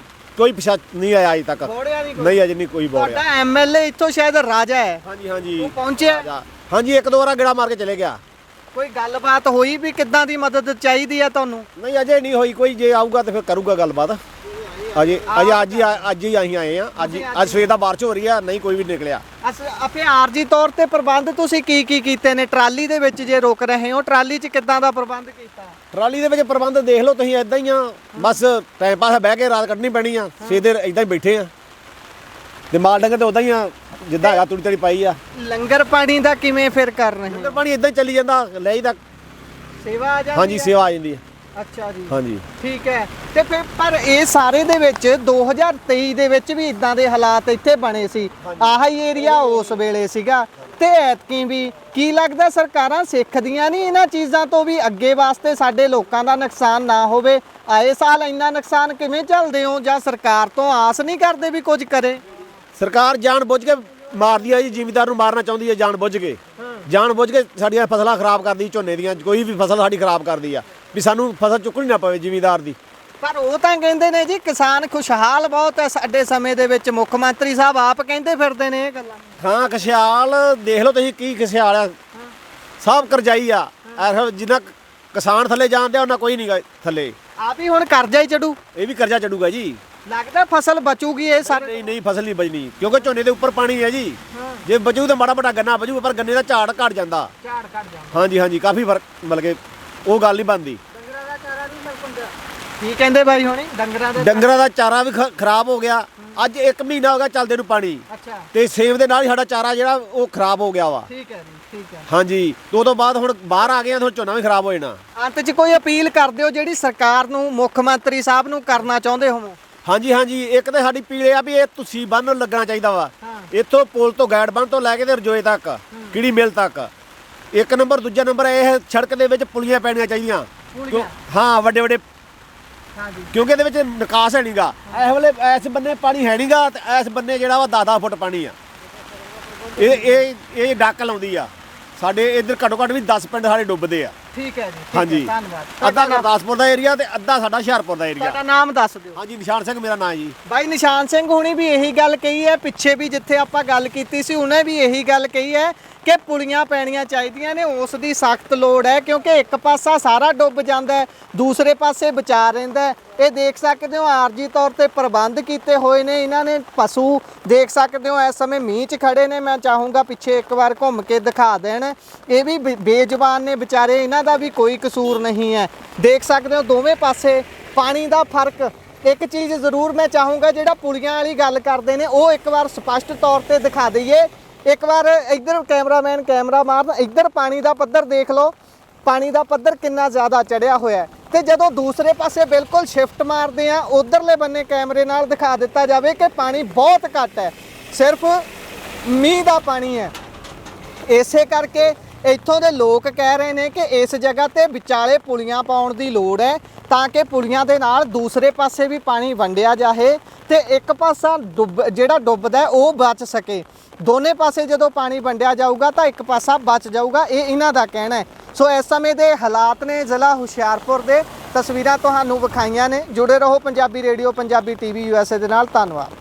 ਕੋਈ ਪਿਛਾ ਨਹੀਂ ਆਇਆ ਅਜੇ ਤੱਕ। ਨਹੀਂ ਅਜੇ ਨਹੀਂ ਕੋਈ ਬੋਲਿਆ। ਤੁਹਾਡਾ ਐਮਐਲਏ ਇੱਥੋਂ ਸ਼ਾਇਦ ਰਾਜਾ ਹੈ। ਹਾਂਜੀ ਹਾਂਜੀ ਉਹ ਪਹੁੰਚਿਆ? ਹਾਂਜੀ ਇੱਕ ਦੋ ਵਾਰ ਗੇੜਾ ਮਾਰ ਕੇ ਚਲੇ ਗਿਆ। ਕੋਈ ਗੱਲਬਾਤ ਹੋਈ ਵੀ ਕਿੱਦਾਂ ਦੀ ਮਦਦ ਚਾਹੀਦੀ ਆ ਤੁਹਾਨੂੰ? ਨਹੀਂ ਅਜੇ ਨਹੀਂ ਹੋਈ ਕੋਈ, ਜੇ ਆਊਗਾ ਤਾਂ ਫਿਰ ਕਰੂਗਾ ਗੱਲਬਾਤ। ਅਜੇ ਅੱਜ ਹੀ ਅਸੀਂ ਆਏ ਆ ਅੱਜ ਸਵੇਰ ਦਾ ਬਾਰਿਸ਼ ਹੋ ਰਹੀ ਆ ਨਹੀਂ ਕੋਈ ਵੀ ਨਿਕਲਿਆ। ਆਪੇ ਆਰਜੀ ਤੌਰ ਤੇ ਪ੍ਰਬੰਧ ਤੁਸੀਂ ਕੀ ਕੀਤੇ ਨੇ? ਟਰਾਲੀ ਦੇ ਵਿੱਚ ਜੇ ਰੁਕ ਰਹੇ ਹੋ, ਟਰਾਲੀ 'ਚ ਕਿੱਦਾਂ ਦਾ ਪ੍ਰਬੰਧ ਕੀਤਾ? ਟਰਾਲੀ ਦੇ ਵਿੱਚ ਪ੍ਰਬੰਧ ਦੇਖ ਲਓ ਤੁਸੀਂ, ਇਦਾਂ ਹੀ ਆ ਬਸ ਟਾਈਮ ਪਾਸ ਬਹਿ ਕੇ ਰਾਤ ਕੱਢਣੀ ਪੈਣੀ ਆ। ਸਵੇਰ ਦੇ ਇਦਾਂ ਹੀ ਬੈਠੇ ਆ ਤੇ ਮਾਲ ਡੰਗਰ ਤੇ ਉਦਾਂ ਹੀ ਆ ਜਿੱਦਾਂ ਹੈਗਾ ਤੂੜੀ ਤੜੀ ਪਾਈ ਆ। ਲੰਗਰ ਪਾਣੀ ਦਾ ਕਿਵੇਂ ਫਿਰ ਕਰ ਰਹੇ ਹੋ? ਲੰਗਰ ਪਾਣੀ ਇਦਾਂ ਹੀ ਚੱਲੀ ਜਾਂਦਾ, ਲੈ ਦਾ ਸੇਵਾ ਆ ਜਾਂਦੀ? ਹਾਂਜੀ ਸੇਵਾ ਆ ਜਾਂਦੀ ਹੈ। ਅੱਛਾ ਜੀ, ਹਾਂਜੀ ਠੀਕ ਹੈ। ਤੇ ਫਿਰ ਪਰ ਇਹ ਸਾਰੇ ਦੇ ਵਿੱਚ 2023 ਦੇ ਵਿੱਚ ਵੀ ਇਦਾਂ ਦੇ ਹਾਲਾਤ ਇੱਥੇ ਬਣੇ ਸੀ, ਆਹ ਹੀ ਏਰੀਆ ਉਸ ਵੇਲੇ ਸੀਗਾ ਤੇ ਐਤਕੀ ਵੀ। ਕੀ ਲੱਗਦਾ ਸਰਕਾਰਾਂ ਸਿੱਖਦੀਆਂ ਨਹੀਂ ਇਹਨਾਂ ਚੀਜ਼ਾਂ ਤੋਂ ਵੀ ਅੱਗੇ ਵਾਸਤੇ ਸਾਡੇ ਲੋਕਾਂ ਦਾ ਨੁਕਸਾਨ ਨਾ ਹੋਵੇ? ਆਏ ਸਾਲ ਇੰਨਾ ਨੁਕਸਾਨ ਕਿਵੇਂ ਝੱਲਦੇ ਹੋ, ਜਾਂ ਸਰਕਾਰ ਤੋਂ ਆਸ ਨਹੀਂ ਕਰਦੇ ਵੀ ਕੁਝ ਕਰੇ? ਸਰਕਾਰ ਜਾਣ ਬੁੱਝ ਕੇ ਮਾਰਦੀ ਆ ਜੀ, ਜ਼ਿਮੀਂਦਾਰ ਨੂੰ ਮਾਰਨਾ ਚਾਹੁੰਦੀ ਹੈ ਜਾਣ ਬੁੱਝ ਕੇ। ਜਾਣ ਬੁੱਝ ਕੇ ਸਾਡੀਆਂ ਫਸਲਾਂ ਖਰਾਬ ਕਰਦੀ, ਝੋਨੇ ਦੀਆਂ ਕੋਈ ਵੀ ਫਸਲ ਸਾਡੀ ਖਰਾਬ ਕਰਦੀ ਆ ਵੀ ਸਾਨੂੰ ਫਸਲ ਚੁੱਕਣੀ ਨਾ ਪਵੇ ਜ਼ਿਮੀਂਦਾਰ ਦੀ। ਪਰ ਉਹ ਤਾਂ ਕਹਿੰਦੇ ਨੇ ਜੀ ਕਿਸਾਨ ਖੁਸ਼ਹਾਲ ਬਹੁਤ ਹੈ ਸਾਡੇ ਸਮੇਂ ਦੇ ਵਿੱਚ, ਮੁੱਖ ਮੰਤਰੀ ਸਾਹਿਬ ਆਪ ਕਹਿੰਦੇ ਫਿਰਦੇ ਨੇ ਇਹ ਗੱਲਾਂ। ਹਾਂ ਖੁਸ਼ਹਾਲ ਦੇਖ ਲਓ ਤੁਸੀਂ ਕੀ ਖੁਸ਼ਹਾਲ ਆ, ਸਭ ਕਰਜ਼ਾਈ ਆ। ਜਿੰਨਾ ਕਿਸਾਨ ਥੱਲੇ ਜਾਂਦੇ ਆ ਉਹਨਾਂ ਕੋਈ ਨਹੀਂ ਥੱਲੇ। ਆਪ ਹੀ ਹੁਣ ਕਰਜ਼ਾ ਹੀ ਚੜੂ, ਇਹ ਵੀ ਕਰਜ਼ਾ ਚੜੂਗਾ ਜੀ। ਲੱਗਦਾ ਫਸਲ ਬਚੂਗੀ ਇਹ ਸਾਰੇ? ਨਹੀਂ ਫਸਲ ਨਹੀਂ ਬਚਣੀ ਕਿਉਂਕਿ ਝੋਨੇ ਦੇ ਉੱਪਰ ਪਾਣੀ ਹੈ ਜੀ। ਜੇ ਬਚੂ ਤਾਂ ਮਾੜਾ ਮੋਟਾ ਗੰਨਾ ਬਚੂ, ਪਰ ਗੰਨੇ ਦਾ ਝਾੜ ਘਟ ਜਾਂਦਾ। ਹਾਂਜੀ ਕਾਫੀ ਫਰਕ, ਮਤਲਬ ਕਿ ਉਹ ਗੱਲ ਨਹੀਂ ਬਣਦੀ। ਡੰਗਰਾਂ ਦਾ ਚਾਰਾ ਵੀ ਸਰਪੰਚ ਕੀ ਕਹਿੰਦੇ ਬਾਈ ਹੁਣੀ? ਡੰਗਰਾਂ ਦਾ ਚਾਰਾ ਵੀ ਖਰਾਬ ਹੋ ਗਿਆ। ਅੱਜ 1 ਮਹੀਨਾ ਹੋ ਗਿਆ ਚੱਲਦੇ ਨੂੰ ਪਾਣੀ। ਅੱਛਾ। ਤੇ ਸੇਮ ਦੇ ਨਾਲ ਹੀ ਸਾਡਾ ਚਾਰਾ ਜਿਹੜਾ ਉਹ ਖਰਾਬ ਹੋ ਗਿਆ ਵਾ। ਠੀਕ ਹੈ ਜੀ, ਠੀਕ ਹੈ। ਹਾਂਜੀ ਉਹ ਤੋਂ ਬਾਅਦ ਹੁਣ ਬਾਹਰ ਆ ਗਏ ਆ, ਹੁਣ ਝੋਨਾ ਵੀ ਖਰਾਬ ਹੋ ਜਾਣਾ। ਅੰਤ 'ਚ ਕੋਈ ਅਪੀਲ ਕਰ ਦਿਓ ਜਿਹੜੀ ਸਰਕਾਰ ਨੂੰ, ਮੁੱਖ ਮੰਤਰੀ ਸਾਹਿਬ ਨੂੰ ਕਰਨਾ ਚਾਹੁੰਦੇ ਹੋ? ਹਾਂਜੀ ਇੱਕ ਤਾਂ ਸਾਡੀ ਪੀਲ ਇਹ ਆ ਵੀ ਇਹ ਤੁਸੀਂ ਬੰਨ ਲੱਗਣਾ ਚਾਹੀਦਾ ਵਾ। ਇੱਥੋਂ ਪੁਲ ਤੋਂ ਗੈਡ ਬੰਨ ਤੋਂ ਲੈ ਕੇ ਤੇ ਰਜੋਏ ਤੱਕ, ਕੀੜੀ ਮਿਲ ਤੱਕ। 1 ਨੰਬਰ। ਦੂਜਾ ਨੰਬਰ ਇਹ ਸੜਕ ਦੇ ਵਿੱਚ ਪੁਲੀਆਂ ਪੈਣੀਆਂ ਚਾਹੀਦੀਆਂ। ਹਾਂ ਵੱਡੇ ਕਿਉਂਕਿ ਇਹਦੇ ਵਿੱਚ ਨਿਕਾਸ ਹੈ ਨਹੀਂਗਾ। ਇਸ ਵੇਲੇ ਇਸ ਬੰਨੇ ਪਾਣੀ ਹੈ ਨਹੀਂਗਾ ਤੇ ਇਸ ਬੰਨੇ ਜਿਹੜਾ ਵਾ 10-10 ਫੁੱਟ ਪਾਣੀ ਆ। ਇਹ ਡੱਕ ਲਾਉਂਦੀ ਆ। ਸਾਡੇ ਇੱਧਰ ਘੱਟੋ ਘੱਟ ਵੀ 10 ਪਿੰਡ ਸਾਡੇ ਡੁੱਬਦੇ ਆ। ਠੀਕ ਹੈ ਜੀ, ਹਾਂਜੀ ਧੰਨਵਾਦ। ਅੱਧਾ ਗੁਰਦਾਸਪੁਰ ਦਾ ਏਰੀਆ ਤੇ ਅੱਧਾ ਸਾਡਾ ਹੁਸ਼ਿਆਰਪੁਰ ਦਾ ਏਰੀਆ। ਤੁਹਾਡਾ ਨਾਮ ਦੱਸ ਦਿਓ। ਹਾਂਜੀ ਨਿਸ਼ਾਨ ਸਿੰਘ ਮੇਰਾ ਨਾਮ ਹੈ ਜੀ। ਬਾਈ ਨਿਸ਼ਾਨ ਸਿੰਘ ਹੁਣੀ ਵੀ ਇਹੀ ਗੱਲ ਕਹੀ ਹੈ, ਪਿੱਛੇ ਵੀ ਜਿੱਥੇ ਆਪਾਂ ਗੱਲ ਕੀਤੀ ਸੀ ਉਹਨੇ ਵੀ ਇਹੀ ਗੱਲ ਕਹੀ ਹੈ ਕਿ ਪੁਲੀਆਂ ਪੈਣੀਆਂ ਚਾਹੀਦੀਆਂ ਨੇ, ਉਸ ਦੀ ਸਖਤ ਲੋੜ ਹੈ ਕਿਉਂਕਿ ਇੱਕ ਪਾਸਾ ਸਾਰਾ ਡੁੱਬ ਜਾਂਦਾ ਹੈ, ਦੂਸਰੇ ਪਾਸੇ ਬਚਾ ਰਹਿੰਦਾ ਹੈ। ਇਹ ਦੇਖ ਸਕਦੇ ਹੋ ਆਰਜੀ ਤੌਰ ਤੇ ਪ੍ਰਬੰਧ ਕੀਤੇ ਹੋਏ ਨੇ ਇਹਨਾਂ ਨੇ। ਪਸ਼ੂ ਦੇਖ ਸਕਦੇ ਹੋ ਇਸ ਸਮੇਂ ਮੀਂਹ 'ਚ ਖੜੇ ਨੇ। ਮੈਂ ਚਾਹੂੰਗਾ ਪਿੱਛੇ ਇੱਕ ਵਾਰ ਘੁੰਮ ਕੇ ਦਿਖਾ ਦੇਣ। ਇਹ ਵੀ ਬੇਜ਼ੁਬਾਨ ਨੇ ਵਿਚਾਰੇ, ਇਹਨਾਂ ਦਾ ਵੀ ਕੋਈ ਕਸੂਰ ਨਹੀਂ ਹੈ। ਦੇਖ ਸਕਦੇ ਹੋ ਦੋਵੇਂ ਪਾਸੇ ਪਾਣੀ ਦਾ ਫਰਕ। ਇੱਕ ਚੀਜ਼ ਜ਼ਰੂਰ ਮੈਂ ਚਾਹੂੰਗਾ, ਜਿਹੜਾ ਪੁਲੀਆਂ ਵਾਲੀ ਗੱਲ ਕਰਦੇ ਨੇ ਉਹ ਇੱਕ ਵਾਰ ਸਪਸ਼ਟ ਤੌਰ ਤੇ ਦਿਖਾ ਦਈਏ। ਇੱਕ ਵਾਰ ਇੱਧਰ ਕੈਮਰਾਮੈਨ ਕੈਮਰਾ ਮਾਰਨ, ਇੱਧਰ ਪਾਣੀ ਦਾ ਪੱਧਰ ਦੇਖ ਲਓ, ਪਾਣੀ ਦਾ ਪੱਧਰ ਕਿੰਨਾ ਜ਼ਿਆਦਾ ਚੜਿਆ ਹੋਇਆ। ਤੇ ਜਦੋਂ ਦੂਸਰੇ ਪਾਸੇ ਬਿਲਕੁਲ ਸ਼ਿਫਟ ਮਾਰਦੇ ਆ, ਉਧਰਲੇ ਬੰਨੇ ਕੈਮਰੇ ਨਾਲ ਦਿਖਾ ਦਿੱਤਾ ਜਾਵੇ ਕਿ ਪਾਣੀ ਬਹੁਤ ਘੱਟ ਹੈ, ਸਿਰਫ ਮੀਂਹ ਦਾ ਪਾਣੀ ਹੈ। ਇਸੇ ਕਰਕੇ ਇੱਥੋਂ ਦੇ ਲੋਕ ਕਹਿ ਰਹੇ ਨੇ ਕਿ ਇਸ ਜਗ੍ਹਾ ਤੇ ਵਿਚਾਲੇ ਪੁਲੀਆਂ ਪਾਉਣ ਦੀ ਲੋੜ ਹੈ ਤਾਂ ਕਿ ਪੁਲੀਆਂ ਦੇ ਨਾਲ ਦੂਸਰੇ ਪਾਸੇ ਵੀ ਪਾਣੀ ਵੰਡਿਆ ਜਾਏ ਤੇ ਇੱਕ ਪਾਸਾ ਜਿਹੜਾ ਡੁੱਬਦਾ ਉਹ ਬਚ ਸਕੇ। ਦੋਨੇ ਪਾਸੇ ਜਦੋਂ ਪਾਣੀ ਵੰਡਿਆ ਜਾਊਗਾ ਤਾਂ ਇੱਕ ਪਾਸਾ ਬਚ ਜਾਊਗਾ, ਇਹ ਇਹਨਾਂ ਦਾ ਕਹਿਣਾ ਹੈ। ਸੋ ਇਸ ਸਮੇਂ ਦੇ ਹਾਲਾਤ ਨੇ ਜ਼ਿਲ੍ਹਾ ਹੁਸ਼ਿਆਰਪੁਰ ਦੇ, ਤਸਵੀਰਾਂ ਤੁਹਾਨੂੰ ਵਿਖਾਈਆਂ ਨੇ। ਜੁੜੇ ਰਹੋ Punjabi radio, Punjabi TV USA ਦੇ ਨਾਲ। ਧੰਨਵਾਦ।